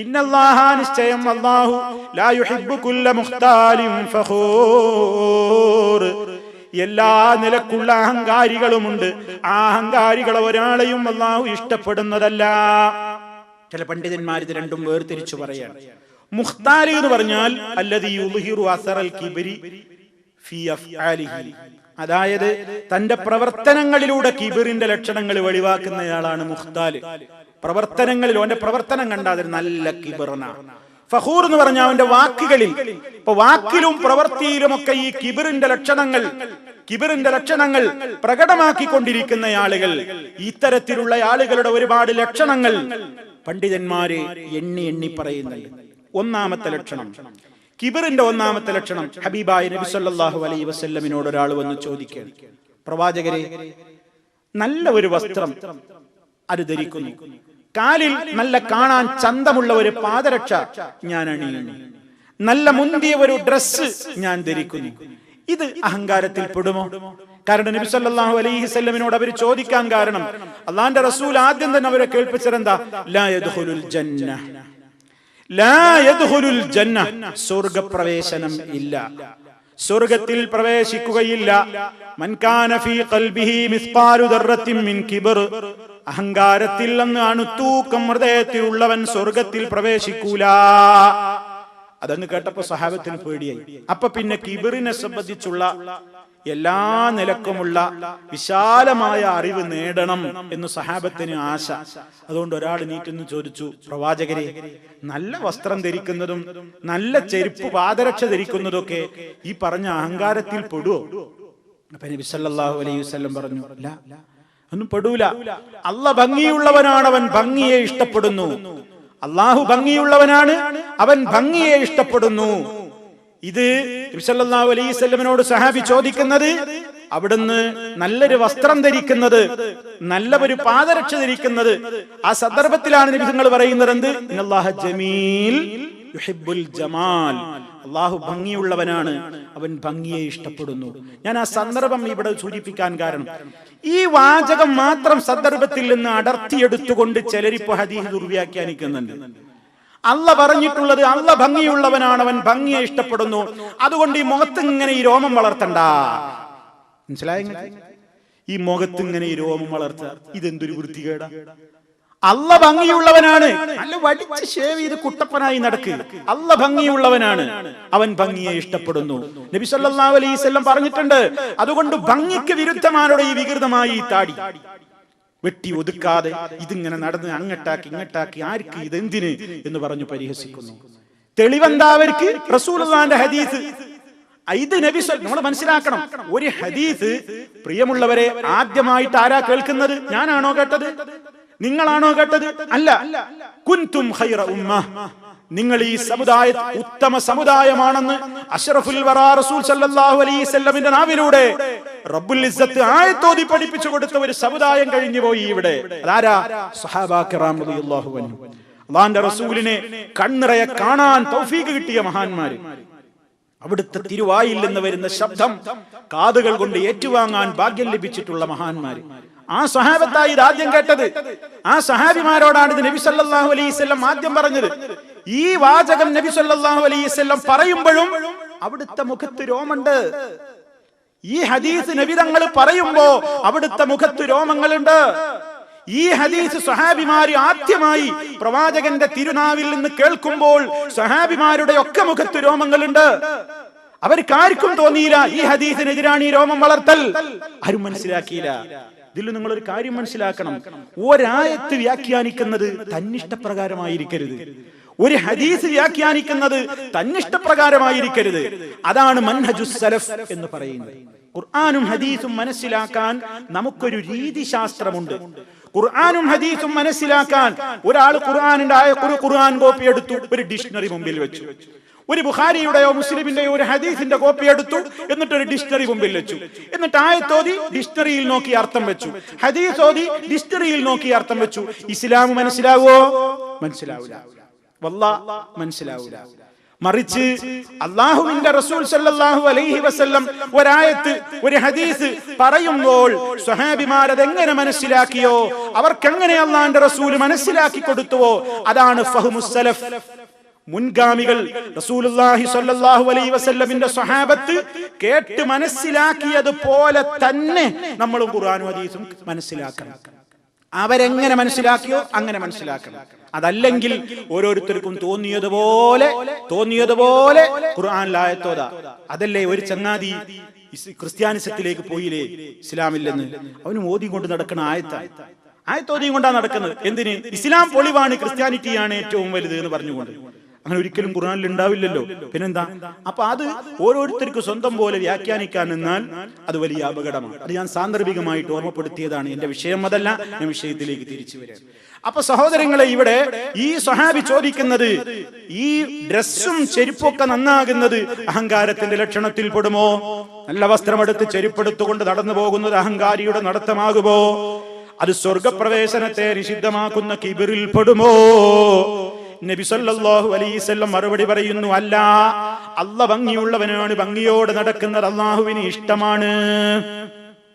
ഇന്നല്ലാഹ, നിശ്ചയം അല്ലാഹു ലാ യുഹിബ്ബു കുല്ല മുഖ്താലിൻ ഫഖൂർ, എല്ലാ നിലക്കുള്ള അഹങ്കാരികളുമുണ്ട്. ആ അഹങ്കാരികളെ ഒരാളെയും അല്ലാഹു ഇഷ്ടപ്പെടുന്നതല്ല. ചില പണ്ഡിതന്മാർ ഇത് രണ്ടും വേർതിരിച്ചു പറയാണ്. മുഖ്താലി എന്ന് പറഞ്ഞാൽ അല്ലദീ യുദ്ഹിറു അസറൽ കിബ്രി ഫീ അഫ്ആലിഹി, അതായത് തന്റെ പ്രവർത്തനങ്ങളിലൂടെ കിബിറിന്റെ ലക്ഷണങ്ങൾ വെളിവാക്കുന്നയാളാണ് മുഖ്താല്. പ്രവർത്തനങ്ങളിൽ അവന്റെ പ്രവർത്തനം കണ്ടാൽ അതൊരു നല്ല കിബിറിനാണ്. ഫഖൂർ എന്ന് പറഞ്ഞാൽ അവന്റെ വാക്കുകളിൽ, ഇപ്പൊ വാക്കിലും പ്രവൃത്തിയിലുമൊക്കെ ഈ കിബിറിന്റെ ലക്ഷണങ്ങൾ പ്രകടമാക്കിക്കൊണ്ടിരിക്കുന്ന ആളുകൾ, ഇത്തരത്തിലുള്ള ആളുകളുടെ ഒരുപാട് ലക്ഷണങ്ങൾ പണ്ഡിതന്മാര് എണ്ണി പറയുന്നുണ്ട്. ഒന്നാമത്തെ ലക്ഷണം, കിബിറിന്റെ ഒന്നാമത്തെ ലക്ഷണം, ഹബീബായ നബി സല്ലല്ലാഹു അലൈഹി വസല്ലമിനോട് ഒരാൾ വന്ന് ചോദിക്കുകയാണ്, പ്രവാചകരെ, നല്ല ഒരു വസ്ത്രം അത് ധരിക്കുന്നു, കാലിൽ നല്ല കാണാൻ ചന്തമുള്ള ഒരു പാദരക്ഷ ഞാൻ അണിയുന്നു, നല്ല മുന്തിയ ഒരു ഡ്രസ്സ് ഞാൻ ധരിക്കുന്നു, ഇത് അഹങ്കാരത്തിൽ പെടുമോ? കാരണം നബി സല്ലല്ലാഹു അലൈഹി വസല്ലമിനോട് അവർ ചോദിക്കാൻ കാരണം, അള്ളാന്റെ റസൂൽ ആദ്യം തന്നെ അവരെ കേൾപ്പിച്ചതെന്താ? ലാ യദ്ഖുലുൽ ജന്ന, ലാ യദ്ഖുലുൽ ജന്ന, സ്വർഗ്ഗപ്രവേശനം ഇല്ല, സ്വർഗ്ഗത്തിൽ പ്രവേശിക്കുകയില്ല. മൻ കാന ഫീ ഖൽബിഹി മിസ്ഖാലു ദർറത്തിൻ മിൻ കിബ്ർ, അഹങ്കാരത്തിൽ നിന്ന് അണുത്തൂക്കം ഹൃദയത്തിലുള്ളവൻ സ്വർഗ്ഗത്തിൽ പ്രവേശിക്കൂല. അതങ്ങ് കേട്ടപ്പോ സഹാബത്തിന് പേടിയായി. അപ്പൊ പിന്നെ കിബിറിനെ സംബന്ധിച്ചുള്ള എല്ലാ നിലക്കുമുള്ള വിശാലമായ അറിവ് നേടണം എന്ന് സഹാബത്തിന് ആശ. അതുകൊണ്ട് ഒരാൾ നീറ്റെന്ന് ചോദിച്ചു, പ്രവാചകരെ, നല്ല വസ്ത്രം ധരിക്കുന്നതും നല്ല ചെരുപ്പ് പാദരക്ഷ ധരിക്കുന്നതൊക്കെ ഈ പറഞ്ഞ അഹങ്കാരത്തിൽ പെടുവോ? അപ്പൊ നബി സല്ലല്ലാഹു അലൈഹി വസല്ലം പറഞ്ഞു, ഇല്ല, ഒന്നും പെടൂല. അല്ലാഹു ഭംഗിയുള്ളവനാണ്, അവൻ ഭംഗിയെ ഇഷ്ടപ്പെടുന്നു. അല്ലാഹു ഭംഗിയുള്ളവനാണ്, അവൻ ഭംഗിയെ ഇഷ്ടപ്പെടുന്നു. ഇത് നബി സല്ലല്ലാഹു അലൈഹി വസല്ലമിനോട് സഹാബി ചോദിക്കുന്നത്, അവിടുന്ന് നല്ലൊരു വസ്ത്രം ധരിക്കുന്നത്, നല്ല ഒരു പാദരക്ഷ ധരിക്കുന്നത്, ആ സന്ദർഭത്തിലാണ് നബി തങ്ങൾ പറയുന്നത് എന്ത്? ഇന്നല്ലാഹ ജമീൽ യുഹിബ്ബുൽ ജമാൽ. അല്ലാഹു ഭംഗിയുള്ളവനാണ്, അവൻ ഭംഗിയെ ഇഷ്ടപ്പെടുന്നു. ഞാൻ ആ സന്ദർഭം ഇവിടെ സൂചിപ്പിക്കാൻ കാരണം, ഈ വാചകം മാത്രം സന്ദർഭത്തിൽ നിന്ന് അടർത്തിയെടുത്തുകൊണ്ട് ചിലരിപ്പോ ഹദീസ് ദുർവ്യാഖ്യാനിക്കുന്നുണ്ട്. അല്ലാഹു പറഞ്ഞിട്ടുള്ളത് അല്ലാഹു ഭംഗിയുള്ളവനാണ്, അവൻ ഭംഗിയെ ഇഷ്ടപ്പെടുന്നു. അതുകൊണ്ട് ഈ മുഖത്ത് ഇങ്ങനെ ഈ രോമം വളർത്തണ്ട. മനസ്സിലായ? ഈ മുഖത്ത് ഇങ്ങനെ ഈ രോമം വളർത്തുക, ഇതെന്തൊരു വൃത്തികേടാ. അല്ലാഹു ഭംഗിയുള്ളവനാണ്, നല്ല വടിച്ച് ഷേവ് ചെയ്ത് കുട്ടപ്പനായി നടക്ക്. അല്ലാഹു ഭംഗിയുള്ളവനാണ്, അവൻ ഭംഗിയെ ഇഷ്ടപ്പെടുന്നു. നബി സല്ലല്ലാഹു അലൈഹി വസല്ലം പറഞ്ഞിട്ടുണ്ട്. അതുകൊണ്ട് ഭംഗിക്ക് വിരുദ്ധമാണോ ഈ വികൃതമായി ഈ താടി വെട്ടി ഒതുക്കാതെ ഇതിങ്ങനെ നടന്ന് അങ്ങട്ടാക്കി ഇങ്ങട്ടാക്കി, ആർക്ക് ഇതെന്തിന് എന്ന് പറഞ്ഞു പരിഹസിക്കുന്നു. തെളിവെന്താവർക്ക്? റസൂലുള്ളാഹിന്റെ ഹദീസ്. ഇത് നബി നമ്മൾ മനസ്സിലാക്കണം. ഒരു ഹദീസ്, പ്രിയമുള്ളവരെ, ആദ്യമായിട്ട് ആരാ കേൾക്കുന്നത്? ഞാനാണോ കേട്ടത്? നിങ്ങളാണോ കേട്ടത്? അല്ല. കുൻതും ഖൈറ ഉമ്മ, നിങ്ങൾ ഈ സമുദായ ഉത്തമ സമുദായമാണെന്ന് അഷ്റഫുൽ വറാ റസൂൽ സല്ലല്ലാഹു അലൈഹി വസല്ലമിന്റെ നാവിലൂടെ റബ്ബുൽ ഇസ്സത്ത് ആയത്തോതി പഠിപ്പിച്ചു കൊടുത്ത ഒരു സമുദായം കഴിഞ്ഞു പോയി ഇവിടെ. അതാരാ? സ്വഹാബാ കിറാം റളിയല്ലാഹു അൻഹു. അല്ലാഹുവിന്റെ റസൂലിനെ കണ്ണിറയെ കാണാൻ തൗഫീഖ് കിട്ടിയ മഹാന്മാര്, അവിടുത്തെ തിരുവായിൽ നിന്ന് വരുന്ന ശബ്ദം കാതുകൾ കൊണ്ട് ഏറ്റുവാങ്ങാൻ ഭാഗ്യം ലഭിച്ചിട്ടുള്ള മഹാന്മാര്. ആ സഹാബത്തായി ഇത് ആദ്യം കേട്ടത്. ആ സഹാബിമാരോടാണ് ഇത് നബി സല്ലല്ലാഹു അലൈഹി വസല്ലം ആദ്യം പറഞ്ഞത്. ഈ വാചകം നബി സല്ലല്ലാഹു അലൈഹി വസല്ലം പറയുമ്പോഴും അവിടുത്തെ മുഖത്ത് രോമുണ്ട്. ഈ ഹദീസ് നബി തങ്ങൾ പറയുമ്പോ അവിടുത്തെ മുഖത്ത് രോമങ്ങളുണ്ട്. ഈ ഹദീസ് സഹാബിമാര് ആദ്യമായി പ്രവാചകന്റെ തിരുനാവിൽ നിന്ന് കേൾക്കുമ്പോൾ സഹാബിമാരുടെ ഒക്കെ മുഖത്ത് രോമങ്ങളുണ്ട്. അവർക്കാർക്കും തോന്നിയില്ല ഈ ഹദീസിനെതിരാണ് ഈ രോമം വളർത്തൽ. ആരും മനസ്സിലാക്കിയില്ല. ഇതിൽ നിങ്ങളൊരു കാര്യം മനസ്സിലാക്കണം. ഒരായത്ത് വ്യാഖ്യാനിക്കുന്നത് തന്നിഷ്ടപ്രകാരമായിരിക്കരുത്. ഒരു ഹദീസ് വ്യാഖ്യാനിക്കുന്നത് തന്നിഷ്ടപ്രകാരമായിരിക്കരുത്. അതാണ് മൻഹജുസ് സലഫ് എന്ന് പറയുന്നത്. ഖുർആനും ഹദീസും മനസ്സിലാക്കാൻ നമുക്കൊരു രീതിശാസ്ത്രമുണ്ട്. ഖുർആനും ഹദീസും മനസ്സിലാക്കാൻ ഒരാൾ ഖുർആനിന്റെ ഖുർആൻ കോപ്പി എടുത്തു, ഒരു ഡിക്ഷണറി മുമ്പിൽ വെച്ചു. ഒരു ബുഖാരിയുടെയോ മുസ്ലിമിന്റെയോ ഒരു ഹദീസിന്റെ കോപ്പി എടുത്തു, എന്നിട്ട് ഒരു ഡിക്ഷണറി മുമ്പിൽ വെച്ചു. എന്നിട്ട് ആയത്തോതി ഡിക്ഷണറിയിൽ നോക്കി അർത്ഥം വെച്ചു, ഹദീസ് ഓതി ഡിക്ഷണറിയിൽ നോക്കി അർത്ഥം വെച്ചു. ഇസ്ലാം മനസ്സിലാവോ? മനസ്സിലാവില്ല. വല്ലാഹ് മനസ്സിലാവില്ല. മറിച്ച് അല്ലാഹുവിന്റെ റസൂൽ സല്ലല്ലാഹു അലൈഹി വസല്ലം ഒരായത്ത്, ഒരു ഹദീസ് പറയുമ്പോൾ സ്വഹാബിമാരത് എങ്ങനെ മനസ്സിലാക്കിയോ, അവർക്കെങ്ങനെ അല്ലാഹുവിന്റെ റസൂൽ മനസ്സിലാക്കി കൊടുത്തുവോ, അതാണ് ഫഹ്മുസ് സലഫ്. മുൻഗാമികൾ റസൂലുള്ളാഹി സ്വല്ലല്ലാഹു അലൈഹി വസല്ലമിന്റെ സ്വഹാബത്ത് കേട്ട് മനസ്സിലാക്കിയതുപോലെ തന്നെ നമ്മളും ഖുർആനും ഹദീസും മനസ്സിലാക്കണം. അവരെങ്ങനെ മനസ്സിലാക്കിയോ അങ്ങനെ മനസ്സിലാക്കണം. അതല്ലെങ്കിൽ ഓരോരുത്തർക്കും തോന്നിയതുപോലെ ഖുർആനിലായത്തോതാ. അതല്ലേ ഒരു ചങ്ങാതി ക്രിസ്ത്യാനിസത്തിലേക്ക് പോയില്ലേ ഇസ്ലാമില്ലെന്ന്, അവന് ഓതിക്കൊണ്ട് നടക്കുന്ന ആയത്തോതിയും കൊണ്ടാണ് നടക്കുന്നത്. എന്തിന്? ഇസ്ലാം പൊളിവാണ്, ക്രിസ്ത്യാനിറ്റിയാണ് ഏറ്റവും വലുത് എന്ന് പറഞ്ഞുകൊണ്ട്. അങ്ങനെ ഒരിക്കലും ഖുർആനിൽ ഉണ്ടാവില്ലല്ലോ. പിന്നെന്താ? അപ്പൊ അത് ഓരോരുത്തർക്ക് സ്വന്തം പോലെ വ്യാഖ്യാനിക്കാൻ നിന്നാൽ അത് വലിയ അപകടമാണ്. അത് ഞാൻ സാന്ദർഭികമായിട്ട് ഓർമ്മപ്പെടുത്തിയതാണ്. എന്റെ വിഷയം അതല്ല, ഞാൻ വിഷയത്തിലേക്ക് തിരിച്ചു വരാം. അപ്പൊ സഹോദരങ്ങളെ, ഇവിടെ ഈ സ്വഹാബി ചോദിക്കുന്നത്, ഈ ഡ്രസ്സും ചെരുപ്പൊക്കെ നന്നാകുന്നത് അഹങ്കാരത്തിന്റെ ലക്ഷണത്തിൽ പെടുമോ? നല്ല വസ്ത്രമെടുത്ത് ചെരുപ്പെടുത്തുകൊണ്ട് നടന്നു പോകുന്നത് അഹങ്കാരിയുടെ നടത്തമാകുമോ? അത് സ്വർഗപ്രവേശനത്തെ നിഷിദ്ധമാക്കുന്ന കിബിറിൽ പെടുമോ? നബി സല്ലല്ലാഹു അലൈഹി വസല്ലം മറുപടി പറയുന്നു, അല്ല, അല്ലാഹു ഭംഗിയുള്ളവനാണ്, ഭംഗിയോടെ നടക്കുന്നത് അല്ലാഹുവിന് ഇഷ്ടമാണ്.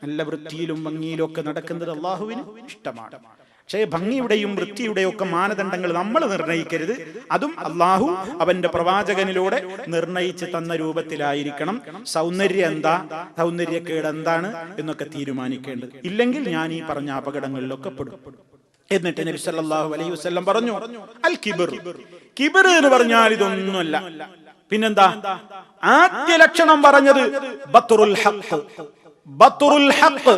നല്ല വൃത്തിയിലും ഭംഗിയിലും ഒക്കെ നടക്കുന്നത് അല്ലാഹുവിന് ഇഷ്ടമാണ്. പക്ഷേ ഭംഗിയുടെയും വൃത്തിയുടെയും ഒക്കെ മാനദണ്ഡങ്ങൾ നമ്മൾ നിർണയിക്കരുത്. അതും അല്ലാഹു അവന്റെ പ്രവാചകനിലൂടെ നിർണയിച്ച് തന്ന രൂപത്തിലായിരിക്കണം. സൗന്ദര്യം എന്താ, സൗന്ദര്യക്കേട് എന്താണ് എന്നൊക്കെ തീരുമാനിക്കേണ്ടത്. ഇല്ലെങ്കിൽ ഞാൻ ഈ പറഞ്ഞ അപകടങ്ങളിലൊക്കെ പെടും. എന്നിട്ട് നബി സല്ലല്ലാഹു അലൈഹി വസല്ലം പറഞ്ഞു, അൽ കിബ്ർ, കിബ്ർ എന്ന് പറഞ്ഞാൽ ഇതൊന്നുമല്ല. പിന്നെന്താ? ആദ്യ ലക്ഷണം പറഞ്ഞത് ബത്റുൽ ഹഖ്, ബത്റുൽ ഹഖ്,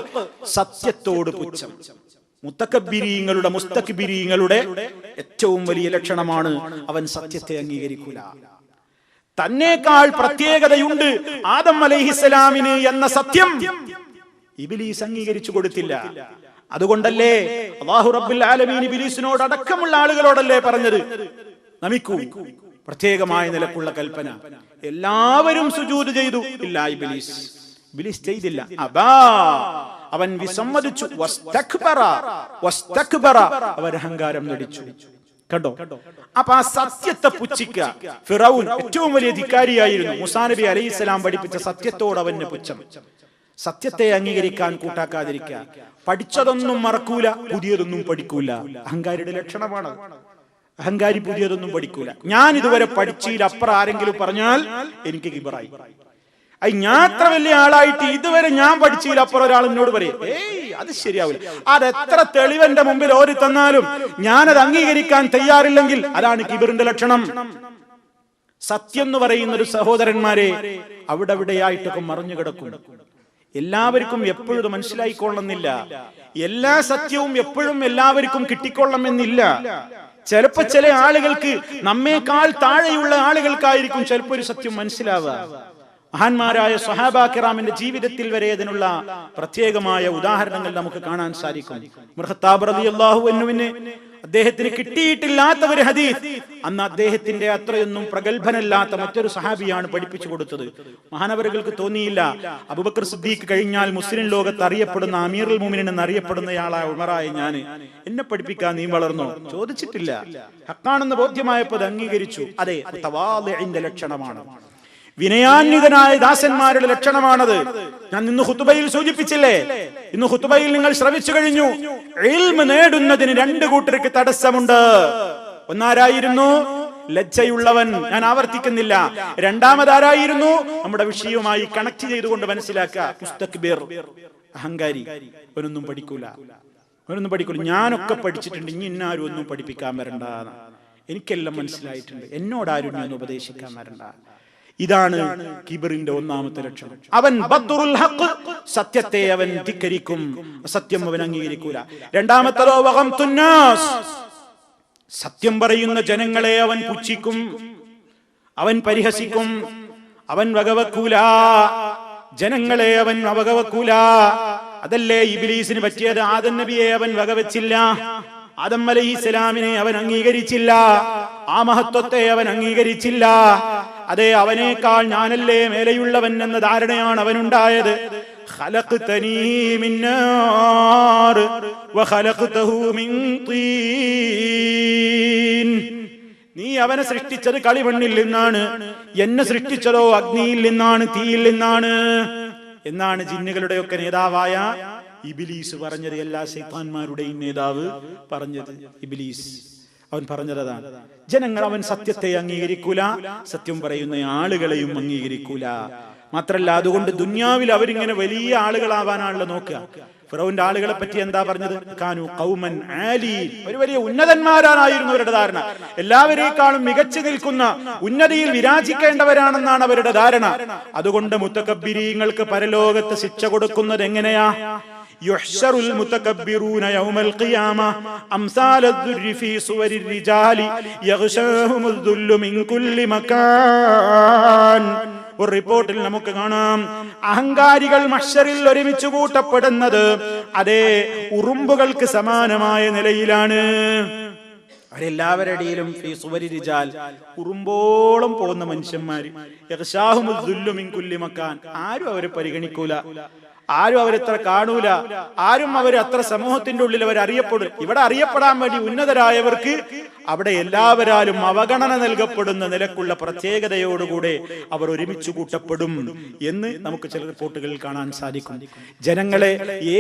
സത്യത്തോട് പുച്ഛം. മുസ്തക്ബിരീങ്ങളുടെ ഏറ്റവും വലിയ ലക്ഷണമാണ് അവൻ സത്യത്തെ അംഗീകരിക്കൂല. തന്നേക്കാൾ പ്രത്യേകതയുണ്ട് ആദം അലൈഹിസ്സലാമിന് എന്ന സത്യം ഇബ്ലീസ് അംഗീകരിച്ചു കൊടുത്തില്ല. അതുകൊണ്ടല്ലേ അല്ലാഹു റബ്ബുൽ ആലമീൻ ഇബ്ലീസിനോട് അടക്കമുള്ള ആളുകളോടല്ലേ പറഞ്ഞത് നമിക്കൂ, പ്രത്യേകമായ നിലക്കുള്ള കൽപ്പന. എല്ലാവരും സുജൂദ് ചെയ്തു, ഇല്ല ഇബ്ലീസ്. ഇബ്ലീസ് ചെയ്തില്ല. അബാ, അവൻ വിസമ്മതിച്ചു. വസ്തക്ബറ, അവൻ അഹങ്കാരം നടിച്ചു. കണ്ടോ? അപ്പൊ ആ സത്യത്തെ പുച്ഛിക്കുക. ഫിറഔൻ ഏറ്റവും വലിയ ധിക്കാരിയായിരുന്നു. മൂസാ നബി അലൈഹിസ്സലാം പഠിപ്പിച്ച സത്യത്തോട് അവന് പുച്ഛം. സത്യത്തെ അംഗീകരിക്കാൻ കൂട്ടാക്കാതിരിക്കുക. പഠിച്ചതൊന്നും മറക്കൂല, പുതിയതൊന്നും പഠിക്കൂല. അഹങ്കാരിയുടെ ലക്ഷണമാണ്. അഹങ്കാരി പുതിയതൊന്നും പഠിക്കൂല. ഞാൻ ഇതുവരെ പഠിച്ചില്ല, അപ്പുറം ആരെങ്കിലും പറഞ്ഞാൽ എനിക്ക് കിബറായി. ഞാൻ അത്ര വലിയ ആളായിട്ട് ഇതുവരെ ഞാൻ പഠിച്ചില്ല, അപ്പുറം ഒരാൾ എന്നോട് പറയും ഏയ് അത് ശരിയാവില്ല. അതെത്ര തെളിവെന്റെ മുമ്പിൽ ഓരി തന്നാലും ഞാനത് അംഗീകരിക്കാൻ തയ്യാറില്ലെങ്കിൽ അതാണ് കിബറിന്റെ ലക്ഷണം. സത്യം എന്ന് പറയുന്നത് സഹോദരന്മാരെ അവിടെയായിട്ടൊക്കെ മറിഞ്ഞു കിടക്കും. എല്ലാവർക്കും എപ്പോഴും ഇത് മനസ്സിലായിക്കൊള്ളുന്നില്ല. എല്ലാ സത്യവും എപ്പോഴും എല്ലാവർക്കും കിട്ടിക്കൊള്ളണമെന്നില്ല. ചിലപ്പോ ചില ആളുകൾക്ക് നമ്മേക്കാൾ താഴെയുള്ള ആളുകൾക്കായിരിക്കും ചിലപ്പോ ഒരു സത്യം മനസ്സിലാവുക. മഹാന്മാരായ സ്വഹാബാ കിറാമിന്റെ ജീവിതത്തിൽ വരെ ഇതിനുള്ള പ്രത്യേകമായ ഉദാഹരണങ്ങൾ നമുക്ക് കാണാൻ സാധിക്കും. ഖത്താബ് റളിയല്ലാഹു അൻഹുവിന് അദ്ദേഹത്തിന് കിട്ടിയിട്ടില്ലാത്ത ഒരു ഹദീസ് അന്ന് അദ്ദേഹത്തിന്റെ അത്രയൊന്നും പ്രഗത്ഭനല്ലാത്ത മറ്റൊരു സഹാബിയാണ് പഠിപ്പിച്ചു കൊടുത്തത്. മഹാനവറുകൾക്ക് തോന്നിയില്ല, അബൂബക്കർ സിദ്ദീഖ് കഴിഞ്ഞാൽ മുസ്ലിം ലോകത്ത് അറിയപ്പെടുന്ന അമീറുൽ മുഅ്മിനീൻ എന്നറിയപ്പെടുന്നയാളായ ഉമറായ ഞാൻ, എന്നെ പഠിപ്പിക്കാൻ നീ വളർന്നോ? ചോദിച്ചിട്ടില്ല. ഹക്കാണെന്ന് ബോധ്യമായപ്പോൾ അംഗീകരിച്ചു. അതെ, തവാളിഇന്റെ ലക്ഷണമാണ്. വിനയാന്വിതനായ ദാസന്മാരുടെ ലക്ഷണമാണത്. ഞാൻ ഇന്ന് ഖുതുബയിൽ സൂചിപ്പിച്ചില്ലേ? ഇന്ന് ഖുതുബയിൽ നിങ്ങൾ ശ്രവിച്ചു കഴിഞ്ഞു. ഇൽമ് നേടുന്നതിന് രണ്ട് കൂട്ടർക്ക് തടസ്സമുണ്ട്. ഒന്നാരായിരുന്നു? ലജ്ജയുള്ളവൻ. ഞാൻ ആവർത്തിക്കുന്നില്ല. രണ്ടാമതാരായിരുന്നു? നമ്മുടെ വിഷയവുമായി കണക്ട് ചെയ്തുകൊണ്ട് മനസ്സിലാക്കുക, മുസ്തക്ബിർ, അഹങ്കാരി. അവനൊന്നും പഠിക്കൂല. ഞാനൊക്കെ പഠിച്ചിട്ടുണ്ട്, ഇനി ഇന്നാരും ഒന്നും പഠിപ്പിക്കാൻ വരണ്ട, എനിക്കെല്ലാം മനസ്സിലായിട്ടുണ്ട്, എന്നോടാരും ഞാൻ ഉപദേശിക്കാൻ വരണ്ട. ഇതാണ് കിബറിന്റെ ഒന്നാമത്തെ ലക്ഷണം. അവൻ ബദ്റുൽ ഹഖ്, സത്യത്തെ അവൻ ധിക്കരിക്കും, സത്യം അവൻ അംഗീകരിക്കൂല. രണ്ടാമത്തേതോ വഗംതുൻ നാസ്, സത്യം പറയുന്ന ജനങ്ങളെ അവൻ പുച്ഛിക്കും, അവൻ പരിഹസിക്കും, അവൻ വകവെക്കൂല. ജനങ്ങളെ അവൻ വകവെക്കൂല. അതല്ലേ ഇബ്ലീസിന് പറ്റിയത്? ആദം നബിയെ അവൻ വകവെച്ചില്ല, ആദം അലൈഹിസ്സലാമിനെ അവൻ അംഗീകരിച്ചില്ല, ആ മഹത്വത്തെ അവൻ അംഗീകരിച്ചില്ല. അതെ, അവനേക്കാൾ ഞാനല്ലേ മേലെയുള്ളവൻ എന്ന ധാരണയാണ് അവനുണ്ടായത്. ഖലഖ്തനീ മിൻ നാർ വഖലഖ്തഹു മിൻ തീൻ. നീ അവനെ സൃഷ്ടിച്ചത് കളിമണ്ണിൽ നിന്നാണ്, എന്നെ സൃഷ്ടിച്ചതോ അഗ്നിയിൽ നിന്നാണ്, തീയിൽ നിന്നാണ് എന്നാണ് ജിന്നുകളുടെയൊക്കെ നേതാവായ ഇബ്ലീസ് പറഞ്ഞത്. എല്ലാ ശൈത്താന്മാരുടെയും നേതാവ് പറഞ്ഞത് ഇബ്ലീസ്. അവൻ പറഞ്ഞതാണ്. ജനങ്ങൾ അവൻ സത്യത്തെ അംഗീകരിക്കൂല, സത്യം പറയുന്ന ആളുകളെയും അംഗീകരിക്കൂല. മാത്രല്ല, അതുകൊണ്ട് ദുന്യാവിൽ അവരിങ്ങനെ വലിയ ആളുകളാവാനാണല്ലോ നോക്കുക. ഫിറൗന്റെ ആളുകളെ പറ്റി എന്താ പറഞ്ഞത്? കാനു ഖൗമൻ ആലീൻ, ഒരു വലിയ ഉന്നതന്മാരായിരുന്നു അവരുടെ ധാരണ. എല്ലാവരേക്കാളും മികച്ചു നിൽക്കുന്ന, ഉന്നതിയിൽ വിരാജിക്കേണ്ടവരാണെന്നാണ് അവരുടെ ധാരണ. അതുകൊണ്ട് മുത്തകബ്ബിരീങ്ങൾക്ക് പരലോകത്ത് ശിക്ഷ കൊടുക്കുന്നത് എങ്ങനെയാ? യുഹ്ശറുൽ മുതകബ്ബിറൂന യൗമൽ ഖിയാമ അംസാലദ്ദുർരി ഫീ സുവരിർ റിജാലി യഗ്ശാഹുമുൽ ദുല്ലു മിൻ കുല്ലി മകാൻ. ഒരു റിപ്പോർട്ടിൽ നമുക്ക് കാണാം, അഹങ്കാരികൾ മഹ്ശറിൽ ഒരുമിച്ച് കൂട്ടപ്പെടുന്നത് അതേ ഉറുമ്പുകൾക്ക് സമാനമായ നിലയിലാണ്. അവരെല്ലാവരുടെയിലും ഫീ സുവരി റിജാൽ, ഉറുമ്പോളം പോകുന്ന മനുഷ്യന്മാര്. യഗ്ശാഹുമുൽ ദുല്ലു മിൻ കുല്ലി മകാൻ. ആരും അവരെ പരിഗണിക്കൂല, ആരും അവരെത്ര കാണൂല, ആരും അത്ര സമൂഹത്തിന്റെ ഉള്ളിൽ അവർ അറിയപ്പെടും. ഇവിടെ അറിയപ്പെടാൻ വേണ്ടി ഉന്നതരായവർക്ക് അവിടെ എല്ലാവരാലും അവഗണന നൽകപ്പെടുന്ന നിലക്കുള്ള പ്രത്യേകതയോടുകൂടെ അവർ ഒരുമിച്ച് കൂട്ടപ്പെടും എന്ന് നമുക്ക് ചില റിപ്പോർട്ടുകളിൽ കാണാൻ സാധിക്കും. ജനങ്ങളെ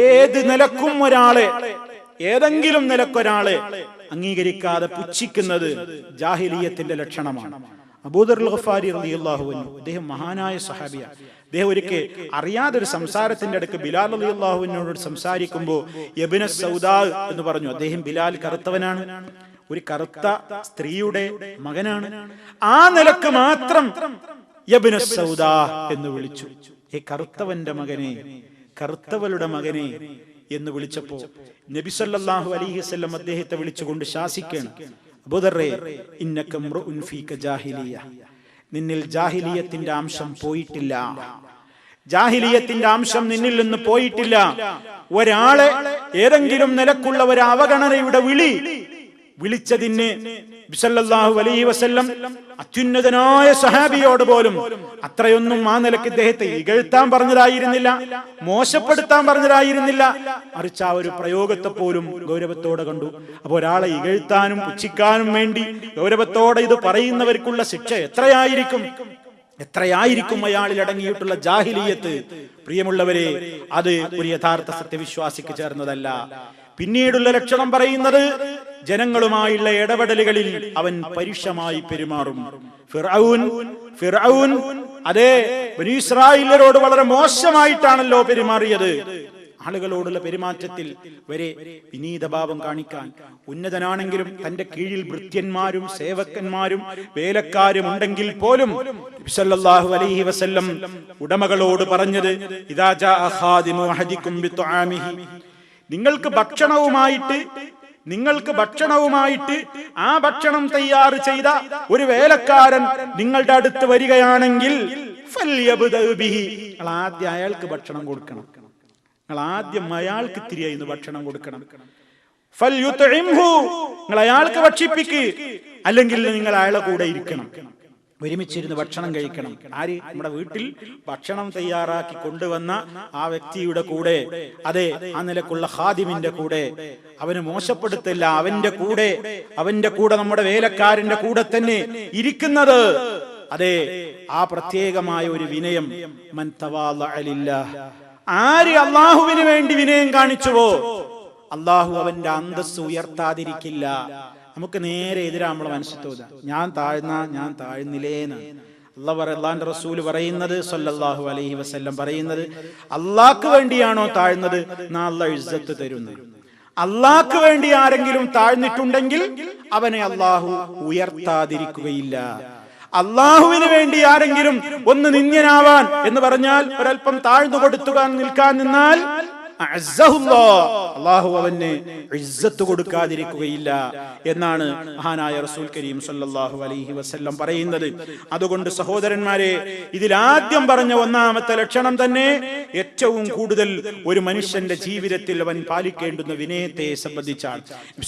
ഏത് നിലക്കും ഒരാളെ, ഏതെങ്കിലും നിലക്കൊരാളെ അംഗീകരിക്കാതെ പുച്ഛിക്കുന്നത് ജാഹിലിയത്തിന്റെ ലക്ഷണമാണ്. അബൂദർ ഗഫാരി റളിയല്ലാഹു അൻഹു, അദ്ദേഹം മഹാനായ സ്വഹാബിയാണ്. അദ്ദേഹം ഒരിക്കൽ അറിയാതൊരു സംസാരത്തിന്റെ അടുക്ക് ബിലാൽ റളിയല്ലാഹു അൻഹുവിനോട് സംസാരിക്കുമ്പോൾ യബ്ന സൗദാ എന്ന് പറഞ്ഞു. അദ്ദേഹം ബിലാൽ കറുത്തവനാണ്, ഒരു കറുത്ത സ്ത്രീയുടെ മകനാണ്. ആ നിലക്ക് മാത്രം യബ്ന സൗദാ എന്ന് വിളിച്ചു. ഏ കറുത്തവന്റെ മകനെ, കറുത്തവളുടെ മകനെ എന്ന് വിളിച്ചപ്പോ നബി സല്ലല്ലാഹു അലൈഹി വസല്ലം അദ്ദേഹത്തെ വിളിച്ചുകൊണ്ട് ശാസിക്കുകയാണ്, അബൂദർറേ ഇന്നക ഇംറുഉൻ ഫീക ജാഹിലിയ, നിന്നിൽ ജാഹിലിയത്തിന്റെ അംശം പോയിട്ടില്ല, ജാഹിലിയത്തിന്റെ അംശം നിന്നിൽ നിന്ന് പോയിട്ടില്ല. ഒരാളെ ഏതെങ്കിലും നിലക്കുള്ള ഒരു അവഗണനയുടെ വിളിച്ചതിന് സല്ലല്ലാഹു അലൈഹി വസല്ലം അത്യുന്നതനായ സഹാബിയോട് പോലും അത്രയൊന്നും ആ നിലക്ക് ഇദ്ദേഹത്തെ ഇകഴ്ത്താൻ പറഞ്ഞതായിരുന്നില്ല, മോശപ്പെടുത്താൻ പറഞ്ഞതായിരുന്നില്ല. മറിച്ച് ആ ഒരു പ്രയോഗത്തെ പോലും ഗൗരവത്തോടെ കണ്ടു. അപ്പൊ ഒരാളെ ഇകഴ്ത്താനും പുച്ഛിക്കാനും വേണ്ടി ഗൗരവത്തോടെ ഇത് പറയുന്നവർക്കുള്ള ശിക്ഷ എത്രയായിരിക്കും അയാളിൽ അടങ്ങിയിട്ടുള്ള ജാഹിലിയത്ത്. പ്രിയമുള്ളവരെ, അത് ഒരു യഥാർത്ഥ സത്യവിശ്വാസിക്ക് ചേർന്നതല്ല. പിന്നീടുള്ള ലക്ഷണം പറയുന്നത് ജനങ്ങളുമായുള്ള ഇടപെടലുകളിൽ അവൻ പരുഷമായി പെരുമാറും. ഫിർഔൻ അതേ ബനീ ഇസ്രായേലരോട് വളരെ മോശമായിട്ടാണല്ലോ പെരുമാറിയത്. ആളുകളോടുള്ള പെരുമാറ്റത്തിൽ വരെ വിനീതഭാവം കാണിക്കാൻ, ഉന്നതനാണെങ്കിലും തന്റെ കീഴിൽ ഭൃത്യന്മാരും സേവകന്മാരും വേലക്കാരും ഉണ്ടെങ്കിൽ പോലും സല്ലല്ലാഹു അലൈഹി വസല്ലം ഉടമകളോട് പറഞ്ഞത്, ഇദാ ജാഅ ഖാദിമു അഹദികും ബിതുആമിഹി, നിങ്ങൾക്ക് ഭക്ഷണവുമായിട്ട് ആ ഭക്ഷണം തയ്യാർ ചെയ്ത ഒരു വേലക്കാരൻ നിങ്ങളുടെ അടുത്ത് വരികയാണെങ്കിൽ ആദ്യം അയാൾക്ക് ഭക്ഷണം കൊടുക്കണം, നിങ്ങൾ ആദ്യം അയാൾക്ക് തിരിയുന്ന ഭക്ഷണം കൊടുക്കണം. നിങ്ങൾ അയാൾക്ക് ഭക്ഷിപ്പിക്ക്, അല്ലെങ്കിൽ നിങ്ങൾ അയാളെ കൂടെ ഇരിക്കണം, ഒരുമിച്ചിരുന്ന് ഭക്ഷണം കഴിക്കണം. ആര്? നമ്മുടെ വീട്ടിൽ ഭക്ഷണം തയ്യാറാക്കി കൊണ്ടുവന്ന ആ വ്യക്തിയുടെ കൂടെ, അതെ ആ നിലക്കുള്ള ഖാദിമിന്റെ കൂടെ. അവന് മോശപ്പെടുത്തില്ല, അവന്റെ കൂടെ നമ്മുടെ വേലക്കാരന്റെ കൂടെ തന്നെ ഇരിക്കുന്നത്. അതെ ആ പ്രത്യേകമായ ഒരു വിനയം. മൻ തവാളഅ ലില്ലാഹ്, ആര് അല്ലാഹുവിന് വേണ്ടി വിനയം കാണിച്ചുവോ അല്ലാഹു അവന്റെ അന്തസ്സ് ഉയർത്താതിരിക്കില്ല. നമുക്ക് നേരെ എതിരാ നമ്മളെ മനസ്സിൽ തോന്നുക, ഞാൻ താഴ്ന്നില്ലേന്ന്. അള്ളാന്റെ റസൂൽ പറയുന്നത്, സല്ലല്ലാഹു അലൈഹി വസല്ലം പറയുന്നത്, അള്ളാഹ്ക്ക് വേണ്ടിയാണോ താഴ്ന്നത്, അല്ലാഹ് ഇസ്സത്ത് തരുന്നത്. അള്ളാഹ്ക്ക് വേണ്ടി ആരെങ്കിലും താഴ്ന്നിട്ടുണ്ടെങ്കിൽ അവനെ അള്ളാഹു ഉയർത്താതിരിക്കുകയില്ല. അള്ളാഹുവിന് വേണ്ടി ആരെങ്കിലും ഒന്ന് നിന്ദ്യനാവാൻ എന്ന് പറഞ്ഞാൽ, ഒരൽപ്പം താഴ്ന്നു കൊടുത്തുകാൻ നിൽക്കാൻ നിന്നാൽ അല്ലാഹു അവന് ഇസ്സത്ത് കൊടുക്കാതിരിക്കുകയില്ല എന്നാണ് മഹാനായ റസൂൽ കരീം സല്ലല്ലാഹു അലൈഹി വസല്ലം പറയുന്നത്. അതുകൊണ്ട് സഹോദരന്മാരെ, ഇതിലാദ്യം പറഞ്ഞ ഒന്നാമത്തെ ലക്ഷണം തന്നെ ഏറ്റവും കൂടുതൽ ഒരു മനുഷ്യന്റെ ജീവിതത്തിൽ അവൻ പാലിക്കേണ്ടുന്ന വിനയത്തെ സംബന്ധിച്ചാണ്.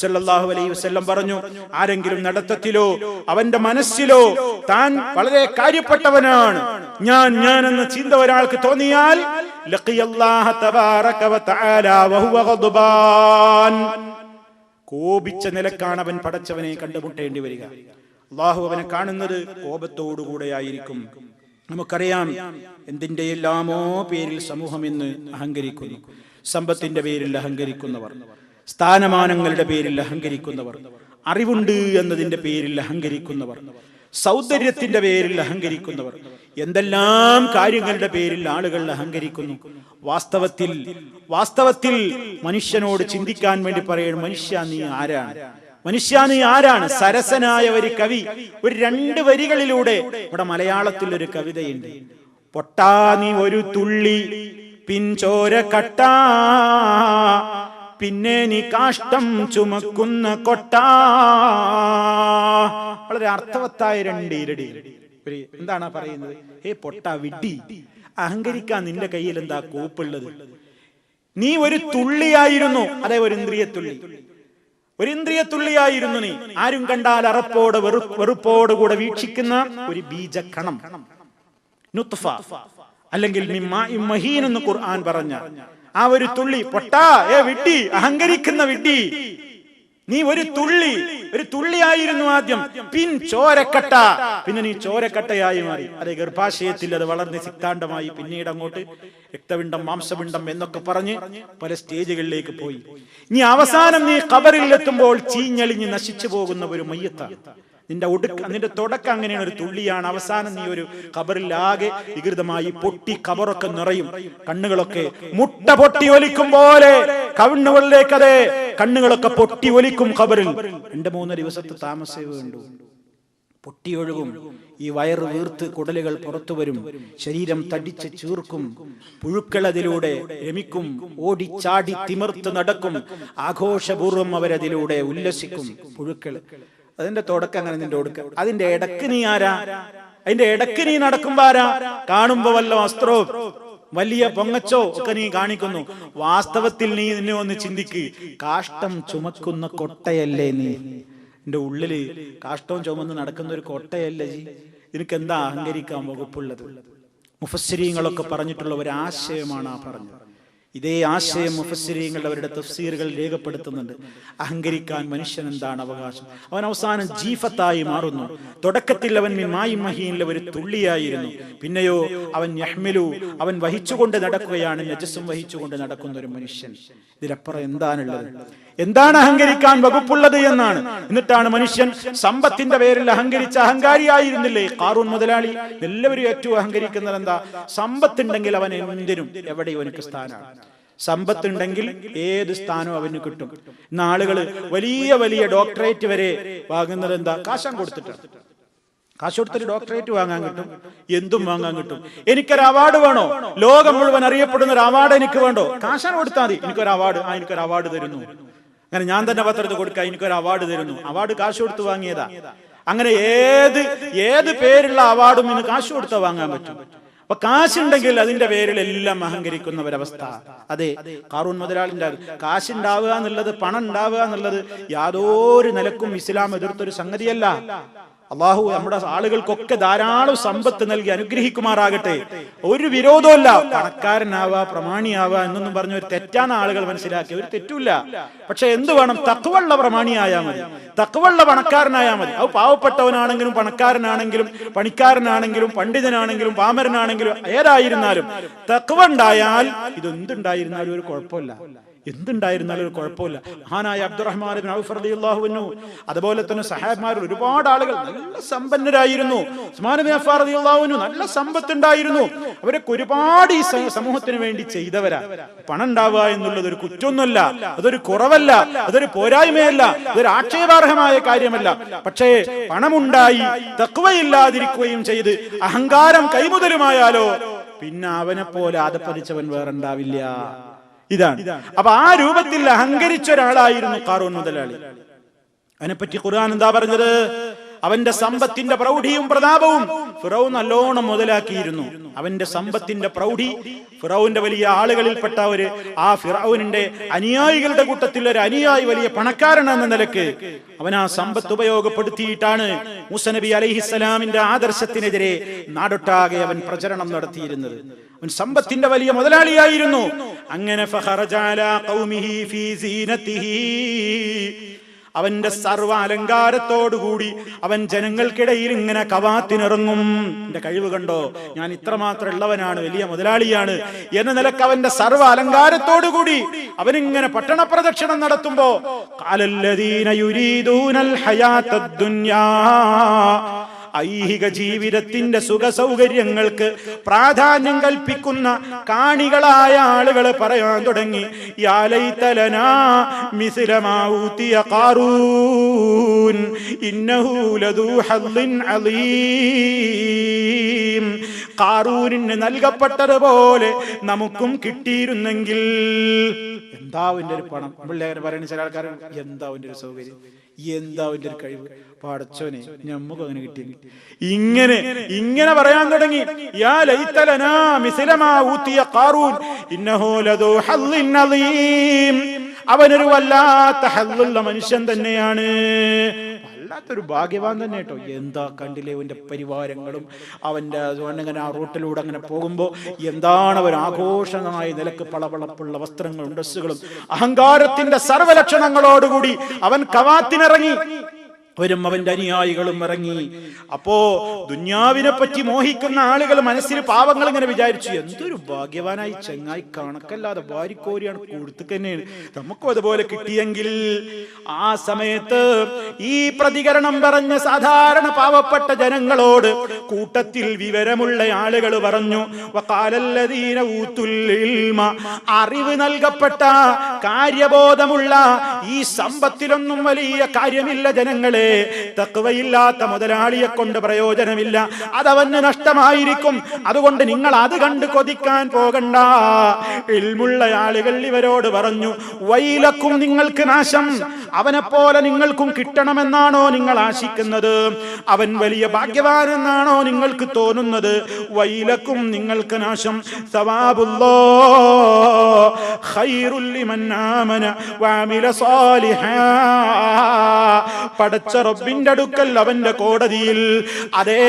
സല്ലല്ലാഹു അലൈഹി വസല്ലം പറഞ്ഞു, ആരെങ്കിലും നടത്തത്തിലോ അവന്റെ മനസ്സിലോ താൻ വളരെ കാര്യപ്പെട്ടവനാണ്, ഞാൻ എന്ന ചിന്ത ഒരാൾക്ക് തോന്നിയാൽ കോപിച്ച നിലക്കാണ് അവൻ പടച്ചവനെ കണ്ടുമുട്ടേണ്ടി വരിക. അള്ളാഹു അവനെ കാണുന്നത് കോപത്തോടുകൂടെയായിരിക്കും. നമുക്കറിയാം, എന്തിന്റെ എല്ലാമോ പേരിൽ സമൂഹം ഇന്ന് അഹങ്കരിക്കുന്നു. സമ്പത്തിന്റെ പേരിൽ അഹങ്കരിക്കുന്നവർ, സ്ഥാനമാനങ്ങളുടെ പേരിൽ അഹങ്കരിക്കുന്നവർ, അറിവുണ്ട് എന്നതിന്റെ പേരിൽ അഹങ്കരിക്കുന്നവർ, സൗന്ദര്യത്തിന്റെ പേരിൽ അഹങ്കരിക്കുന്നവർ, എന്തെല്ലാം കാര്യങ്ങളുടെ പേരിൽ ആളുകൾ അഹങ്കരിക്കുന്നു. വാസ്തവത്തിൽ മനുഷ്യനോട് ചിന്തിക്കാൻ വേണ്ടി പറയണം, മനുഷ്യ നീ ആരാണ്? സരസനായ ഒരു കവി ഒരു 2 വരികളിലൂടെ ഇവിടെ മലയാളത്തിൽ ഒരു കവിതയുണ്ട്. പൊട്ടാ നീ ഒരു തുള്ളി പിൻചോര കട്ടാ, പിന്നെ നീ കാഷ്ടം ചുമക്കുന്ന കൊട്ടാ. വളരെ അർത്ഥവത്തായ 2 ഇരടി. എന്താണ് പറയുന്നത്? ഹേ പൊട്ടാ വിഡ്ഢി, അഹങ്കരിക്കാൻ നിന്റെ കയ്യിൽ എന്താ കോപ്പുള്ളത്? നീ ഒരു തുള്ളിയായിരുന്നു, അതെ ഒരു ഇന്ദ്രിയത്തുള്ളിയായിരുന്നു നീ. ആരും കണ്ടാൽ അറപ്പോടെ വെറുപ്പോടുകൂടെ വീക്ഷിക്കുന്ന ഒരു ബീജകണം, നുത്ഫ അല്ലെങ്കിൽ മിമ്മാഇൻ മഹീൻ എന്ന് ഖുർആൻ പറഞ്ഞ ആ ഒരു തുള്ളി. പൊട്ടാ, വിഡ്ഢി, അഹങ്കരിക്കുന്ന വിഡ്ഢി, നീ ഒരു തുള്ളിയായിരുന്നു ആദ്യം. പിൻ ചോരക്കട്ട, പിന്നെ നീ ചോരക്കട്ടയായി മാറി. അതെ ഗർഭാശയത്തിൽ അത് വളർന്ന് സിക്താണ്ഡമായി, പിന്നീട് അങ്ങോട്ട് രക്തപിണ്ഡം, മാംസപിണ്ഡം എന്നൊക്കെ പറഞ്ഞ് പല സ്റ്റേജുകളിലേക്ക് പോയി. നീ അവസാനം നീ ഖബറിൽ എത്തുമ്പോൾ ചീഞ്ഞളിഞ്ഞ് നശിച്ചു പോകുന്ന ഒരു മയ്യത്താണ്. നിന്റെ തുടക്കം അങ്ങനെയാണ്, ഒരു തുള്ളിയാണ്. അവസാനം നീ ഒരു ഖബറിൽ ആകെ വികൃതമായി പൊട്ടി ഖബറൊക്കെ നിറയും. കണ്ണുകളൊക്കെ മുട്ട പൊട്ടി ഒലിക്കും പോലെ കണ്ണുകളിലേക്ക് അതെ കണ്ണുകളൊക്കെ പൊട്ടി ഒലിക്കും ഖബറിൽ. 2-3 ദിവസത്തെ താമസേ വേണ്ടു. പൊട്ടിയൊഴുകും. ഈ വയറ് വീർത്ത് കുടലുകൾ പുറത്തു വരും. ശരീരം തടിച്ച് ചീർക്കും. പുഴുക്കൾ അതിലൂടെ രമിക്കും. ഓടിച്ചാടി തിമിർത്ത് നടക്കും. ആഘോഷപൂർവ്വം അവരതിലൂടെ ഉല്ലസിക്കും. പുഴുക്കൾ അതിന്റെ തുടക്കം അങ്ങനെ നിന്റെ ഒടുക്ക. അതിന്റെ ഇടക്ക് നീ ആരാ? അതിന്റെ ഇടക്ക് നീ നടക്കുമ്പോ ആരാ? കാണുമ്പോ വല്ല വസ്ത്രവും വലിയ പൊങ്ങച്ചോ ഒക്കെ നീ കാണിക്കുന്നു. വാസ്തവത്തിൽ നീ നിന്നെ ഒന്ന് ചിന്തിക്ക്. കാഷ്ടം ചുമക്കുന്ന കൊട്ടയല്ലേ നീ? എന്റെ ഉള്ളില് കാഷ്ടവും ചുമന്ന് നടക്കുന്ന ഒരു കൊട്ടയല്ലേ ജി? നിനക്ക് എന്താ അഹങ്കരിക്കാൻ വകുപ്പുള്ളത്? മുഫസ്സിരീങ്ങളൊക്കെ പറഞ്ഞിട്ടുള്ള ഒരു ആശയമാണ് ആ പറഞ്ഞത്. ഇതേ ആശയം മുഫസ്സിരീങ്ങൾ അവരുടെ തഫ്സീറുകൾ രേഖപ്പെടുത്തുന്നുണ്ട്. അഹങ്കരിക്കാൻ മനുഷ്യൻ എന്താണ് അവകാശം? അവൻ അവസാനം ജീഫത്തായി മാറുന്നു. തുടക്കത്തിൽ അവൻ മായിൻ മഹീനിലെ ഒരു തുള്ളിയായിരുന്നു. പിന്നെയോ അവൻ യഹ്മിലു, അവൻ വഹിച്ചുകൊണ്ട് നടക്കുകയാണ്, നജസും വഹിച്ചുകൊണ്ട് നടക്കുന്ന ഒരു മനുഷ്യൻ. ഇതിലപ്പുറം എന്താണുള്ളത്? എന്താണ് അഹങ്കരിക്കാൻ വകുപ്പുള്ളത് എന്നാണ്. എന്നിട്ടാണ് മനുഷ്യൻ സമ്പത്തിന്റെ പേരിൽ അഹങ്കരിച്ച അഹങ്കാരിയായിരുന്നില്ലേ ഖാറൂൻ മുതലാളി? എല്ലാവരും ഏറ്റവും അഹങ്കരിക്കുന്നത് എന്താ? സമ്പത്തുണ്ടെങ്കിൽ അവൻ എന്തിനും എവിടെയും അവനക്ക് സ്ഥാനമാണ്. സമ്പത്തുണ്ടെങ്കിൽ ഏത് സ്ഥാനവും അവന് കിട്ടും. ഇന്ന് ആളുകൾ വലിയ വലിയ ഡോക്ടറേറ്റ് വരെ വാങ്ങുന്നത് എന്താ? കാശാൻ കൊടുത്തിട്ടാണ്. കാശ് കൊടുത്തൊരു ഡോക്ടറേറ്റ് വാങ്ങാൻ കിട്ടും, എന്തും വാങ്ങാൻ കിട്ടും. എനിക്കൊരു അവാർഡ് വേണോ? ലോകം മുഴുവൻ അറിയപ്പെടുന്ന ഒരു അവാർഡ് എനിക്ക് വേണ്ടോ? കാശാൻ കൊടുത്താൽ മതി. എനിക്കൊരു അവാർഡ്, എനിക്കൊരു അവാർഡ് തരുന്നു. അങ്ങനെ ഞാൻ തന്നെ പത്രത്തിൽ കൊടുക്കുക, എനിക്കൊരു അവാർഡ് തരുന്നു. അവാർഡ് കാശ് കൊടുത്ത് വാങ്ങിയതാ. അങ്ങനെ ഏത് പേരുള്ള അവാർഡും ഇന്ന് കാശ് കൊടുത്താൽ വാങ്ങാൻ പറ്റും. അപ്പൊ കാശുണ്ടെങ്കിൽ അതിന്റെ പേരിൽ എല്ലാം അഹങ്കരിക്കുന്ന ഒരവസ്ഥ. അതെ, ഖാറൂൻ മുതലാളിന്റെ കാശുണ്ടാവുക എന്നുള്ളത്, പണം ഉണ്ടാവുക എന്നുള്ളത് യാതൊരു നിലക്കും ഇസ്ലാം എതിർത്തൊരു സംഗതിയല്ല. അള്ളാഹു നമ്മുടെ ആളുകൾക്കൊക്കെ ധാരാളം സമ്പത്ത് നൽകി അനുഗ്രഹിക്കുമാറാകട്ടെ. ഒരു വിരോധമല്ല. പണക്കാരനാവുക, പ്രമാണിയാവുക എന്നൊന്നും പറഞ്ഞ ഒരു തെറ്റാണ് ആളുകൾ മനസ്സിലാക്കി. ഒരു തെറ്റുമില്ല. പക്ഷെ എന്ത് വേണം? തഖ്വയുള്ള പ്രമാണിയായാൽ മതി, തഖ്വയുള്ള പണക്കാരനായാൽ മതി. അത് പാവപ്പെട്ടവനാണെങ്കിലും പണക്കാരനാണെങ്കിലും പണിക്കാരനാണെങ്കിലും പണ്ഡിതനാണെങ്കിലും പാമരനാണെങ്കിലും ഏതായിരുന്നാലും തഖ്വ ഉണ്ടായാൽ ഇതെന്തുണ്ടായിരുന്നാലും ഒരു കുഴപ്പമില്ല. എന്തുണ്ടായിരുന്നാലും ഒരു കുഴപ്പമില്ല. മഹാനായ അബ്ദുറഹ്മാൻ ഇബ്നു ഔഫ് റളിയല്ലാഹു അൻഹു, അതുപോലെ തന്നെ സഹാബിമാരിൽ ഒരുപാട് ആളുകൾ നല്ല സമ്പന്നരായിരുന്നു. ഉസ്മാൻ ഇബ്നു അഫ്ഫാൻ റളിയല്ലാഹു അൻഹു നല്ല സമ്പത്തുണ്ടായിരുന്നു. അവരൊക്കെ ഒരുപാട് ഈ സമൂഹത്തിന് വേണ്ടി ചെയ്തവരാ. പണം ഉണ്ടാവുക എന്നുള്ളത് ഒരു കുറ്റമൊന്നുമല്ല, അതൊരു കുറവല്ല, അതൊരു പോരായ്മയല്ല, അതൊരു ആക്ഷേപാർഹമായ കാര്യമല്ല. പക്ഷേ പണമുണ്ടായി തഖ്വയില്ലാതിരിക്കുകയും ചെയ്ത് അഹങ്കാരം കൈമുതലുമായാലോ പിന്നെ അവനെ പോലെ ആദപ്പതിച്ചവൻ വേറുണ്ടാവില്ല. ഇതാണ്. അപ്പൊ ആ രൂപത്തിൽ അഹങ്കരിച്ച ഒരാളായിരുന്നു ഖാറൂൻ മുതലാളി. അതിനെപ്പറ്റി ഖുർആൻ എന്താ പറഞ്ഞത്? അവന്റെ സമ്പത്തിന്റെ പ്രൗഢിയും പ്രതാപവും ഫിറൗൻ നല്ലോണം മുതലാക്കിയിരുന്നു. അവന്റെ സമ്പത്തിന്റെ പ്രൗഢി, ഫിറൗന്റെ വലിയ ആളുകളിൽപ്പെട്ട ആ ഫിറൗനിന്റെ അനുയായികളുടെ കൂട്ടത്തിൽ ഒരു അനുയായി, വലിയ പണക്കാരനെന്ന നിലക്ക് അവൻ ആ സമ്പത്ത് ഉപയോഗപ്പെടുത്തിയിട്ടാണ് മൂസ നബി അലൈഹിസ്സലാമിന്റെ ആദർശത്തിനെതിരെ നാടൊട്ടാകെ അവൻ പ്രചരണം നടത്തിയിരുന്നത്. അവൻ സമ്പത്തിന്റെ വലിയ മുതലാളിയായിരുന്നു. അങ്ങനെ ഫഖറജ അലാ ഖൗമിഹി ഫീ സീനതിഹി, അവന്റെ സർവ്വ അലങ്കാരത്തോടുകൂടി അവൻ ജനങ്ങൾക്കിടയിൽ ഇങ്ങനെ കവാത്തിനിറങ്ങും. എന്റെ കഴിവ് കണ്ടോ, ഞാൻ ഇത്രമാത്രം ഉള്ളവനാണ്, വലിയ മുതലാളിയാണ് എന്ന നിലക്ക് അവന്റെ സർവ്വ അലങ്കാരത്തോടുകൂടി അവനിങ്ങനെ പട്ടണ പ്രദക്ഷിണം നടത്തുമ്പോ ഖാലല്ലദീന യുരീദൂനൽ ഹയാത്തദ് ദുനിയാ, ഐഹിക ജീവിതത്തിന്റെ സുഖ സൗകര്യങ്ങൾക്ക് പ്രാധാന്യം കൽപ്പിക്കുന്ന കാണികളായ ആളുകൾ പറയാൻ തുടങ്ങി, യാ ലൈതലനാ മിസ്ല മാ ഊതിയ ഖാറൂൻ ഇന്നഹു ലദൂ ഹദ്ദിൻ അളീം. ഖാറൂനിന് നൽകപ്പെട്ടതുപോലെ നമുക്കും കിട്ടിയിരുന്നെങ്കിൽ. എന്താ അവന്റെ ഒരു പണം! പിള്ളേരെ പറയുന്ന ചില ആൾക്കാർ, എന്താ അവന്റെ ഒരു സൗകര്യം, എന്താ അവന്റെ ഒരു കഴിവ്, പടച്ചോനെ ഞമ്മക്ക് അങ്ങനെ കിട്ടി. ഇങ്ങനെ പറയാൻ തുടങ്ങി. യാ ലൈതലനാ മിസ്ല മാ ഊതിയ ഖാറൂൻ ഇന്നഹു ലദൂ ഹദ്ദിൻ അളീം. അവനൊരു വല്ലാത്ത ഹദ്ദുള്ള മനുഷ്യൻ തന്നെയാണ്, വല്ലാത്തൊരു ഭാഗ്യവാൻ തന്നെ കേട്ടോ. എന്താ കണ്ടില്ലേ അവന്റെ പരിവാരങ്ങളും അവന്റെ അങ്ങനെ ആ റൂട്ടിലൂടെ അങ്ങനെ പോകുമ്പോ എന്താണ് അവർ ആഘോഷമായ നിലക്ക് പളപളപ്പുള്ള വസ്ത്രങ്ങളും ഡ്രസ്സുകളും അഹങ്കാരത്തിന്റെ സർവ്വലക്ഷണങ്ങളോടുകൂടി അവൻ കവാത്തിനിറങ്ങി. അവരും അവന്റെ അനുയായികളും ഇറങ്ങി. അപ്പോ ദുന്യാവിനെ പറ്റി മോഹിക്കുന്ന ആളുകൾ മനസ്സിൽ പാവങ്ങൾ ഇങ്ങനെ വിചാരിച്ചു, എന്തൊരു ഭാഗ്യവാനായി ചെങ്ങായി, കണക്കല്ലാതെ വാരിക്കോരിയാണ് കൊടുത്തുതന്നെയാണ്, നമുക്കും അതുപോലെ കിട്ടിയെങ്കിൽ. ആ സമയത്ത് ഈ പ്രതികരണം പറഞ്ഞ സാധാരണ പാവപ്പെട്ട ജനങ്ങളോട് കൂട്ടത്തിൽ വിവരമുള്ള ആളുകൾ പറഞ്ഞു, വഖാലല്ലദീന ഊതുൽ ഇൽമ, അറിവ് നൽകപ്പെട്ട കാര്യബോധമുള്ള ഈ സമ്പത്തിലൊന്നും വലിയ കാര്യമില്ല ജനങ്ങളെ, തഖ്വയില്ലാത്ത മുതലാളിയെ കൊണ്ട് പ്രയോജനമില്ല, അതവന് നഷ്ടമായിരിക്കും. അതുകൊണ്ട് നിങ്ങൾ അത് കണ്ട് കൊതിക്കാൻ പോകണ്ട. ഇൽമുള്ള ആളുകൾ ഇവരോട് പറഞ്ഞു, വൈലക്കും, നിങ്ങൾക്ക് നാശം. അവനെപ്പോലെ നിങ്ങൾക്കും കിട്ടണമെന്നാണോ നിങ്ങൾ ആശിക്കുന്നത്? അവൻ വലിയ ഭാഗ്യവാനെന്നാണോ നിങ്ങൾക്ക് തോന്നുന്നത്? വൈലക്കും, നിങ്ങൾക്ക് നാശം. സവാബുല്ലാഹ് ഖൈറുൽ ലിമൻ ആമന വഅമില സാലിഹാ. പടച്ച റബ്ബിന്റെ അടുക്കൽ, അവന്റെ കോടതിയിൽ, അതേ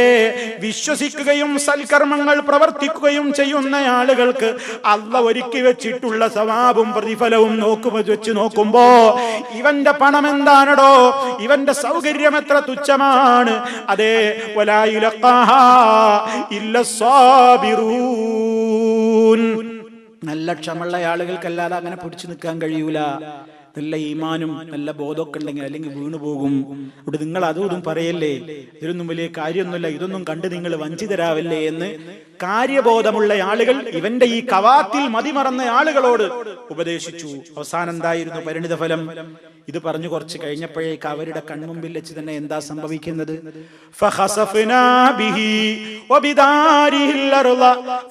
വിശ്വസിക്കുകയും സൽക്കർമ്മങ്ങൾ പ്രവർത്തിക്കുകയും ചെയ്യുന്ന ആളുകൾക്ക് അല്ലാഹ് ഒരുക്കി വെച്ചിട്ടുള്ള സവാബും പ്രതിഫലവും വെച്ച് നോക്കുമ്പോ ഇവന്റെ പണം എന്താണോ, ഇവന്റെ സൗകര്യം എത്ര തുച്ഛമാണ്. അതേ, വലാ യുലഖാഹാ ഇല്ലസ് സാബിറൂൻ. നല്ല ക്ഷമയുള്ള ആളുകൾക്കല്ലാതെ അങ്ങനെ പിടിച്ചു നിൽക്കാൻ കഴിയൂല. നല്ല ഈമാനും നല്ല ബോധമൊക്കെ ഉണ്ടെങ്കിൽ, അല്ലെങ്കിൽ വീണു പോകും. ഇവിടെ നിങ്ങൾ അതും പറയല്ലേ, ഇതിലൊന്നും വലിയ കാര്യമൊന്നുമില്ല, ഇതൊന്നും കണ്ട് നിങ്ങൾ വഞ്ചിതരാവല്ലേ എന്ന് കാര്യബോധമുള്ള ആളുകൾ ഇവന്റെ ഈ കവാത്തിൽ മതിമറന്ന ആളുകളോട് ഉപദേശിച്ചു. അവസാനം എന്തായിരുന്നു പരിണിത ഫലം? ഇത് പറഞ്ഞു കുറച്ച് കഴിഞ്ഞപ്പോഴേക്ക് അവരുടെ കൺമുമ്പിൽ വെച്ച് തന്നെ എന്താ സംഭവിക്കുന്നത്? ഫഖസഫ്നാ ബിഹി വബിദാരിഹിൽ അർള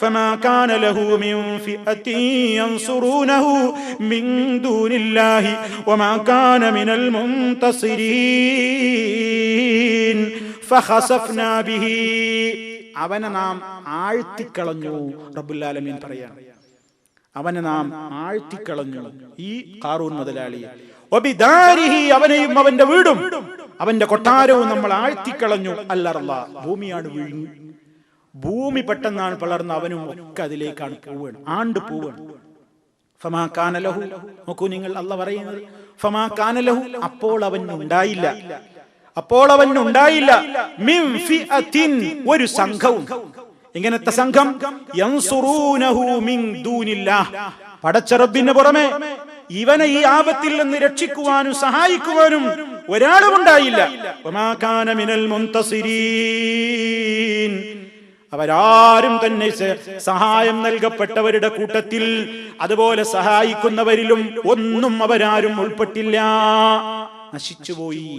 ഫമാ കാന ലഹു മിൻ ഫിഅതിൻ യൻസുറൂനഹു മിൻ ദൂനില്ലാഹി വമാ കാന മിനൽ മുൻതസിരീൻ. ഫഖസഫ്നാ ബിഹി, അവനെ നാം ആഴ്ത്തിക്കളഞ്ഞു. റബ്ബുൽ ആലമീൻ പറയാണ്, അവനെ നാം ആഴ്ത്തിക്കളഞ്ഞു, ഈ ഖാറൂൻ മുതലാളിയെ. വബിദാരിഹി, അവനെയും അവന്റെ വീടും അവന്റെ കൊട്ടാരവും നമ്മൾ ആഴ്ത്തിക്കളഞ്ഞു. അല്ലർള, ഭൂമിയാണ് വിഴുങ്ങി. ഭൂമി പെട്ടെന്നാണ് പിളർന്ന് അവനും ഒക്കെ അതിലേക്കാണ് പോവുകയാണ്, ആണ്ട് പോവുകയാണ്. ഫമാ കാന ലഹു, നോക്കൂ നിങ്ങൾ, അല്ലാഹ് പറയുന്നത് ഫമാ കാന ലഹു, അപ്പോൾ അവൻ ഉണ്ടായില്ല, അപ്പോൾ അവൻ ഉണ്ടായില്ല, മിൻ ഫിഅത്തിൻ, ഒരു സംഘവും. എങ്ങനത്തെ സംഘം? യൻസുറൂനഹു മിൻ ദൂനില്ലാഹ്, പടച്ച റബ്ബിന് പുറമെ ഇവനെ ഈ ആപത്തിൽ നിന്ന് രക്ഷിക്കുവാനും സഹായിക്കുവാനും ഒരാളും ഉണ്ടായില്ല. വമാ കാന മിനൽ മുൻതസിരീൻ, അവരാരും തന്നെ സഹായം നൽകപ്പെട്ടവരുടെ കൂട്ടത്തിൽ, അതുപോലെ സഹായിക്കുന്നവരിലും ഒന്നും അവരാരും ഉൾപ്പെട്ടില്ല. നശിച്ചുപോയി,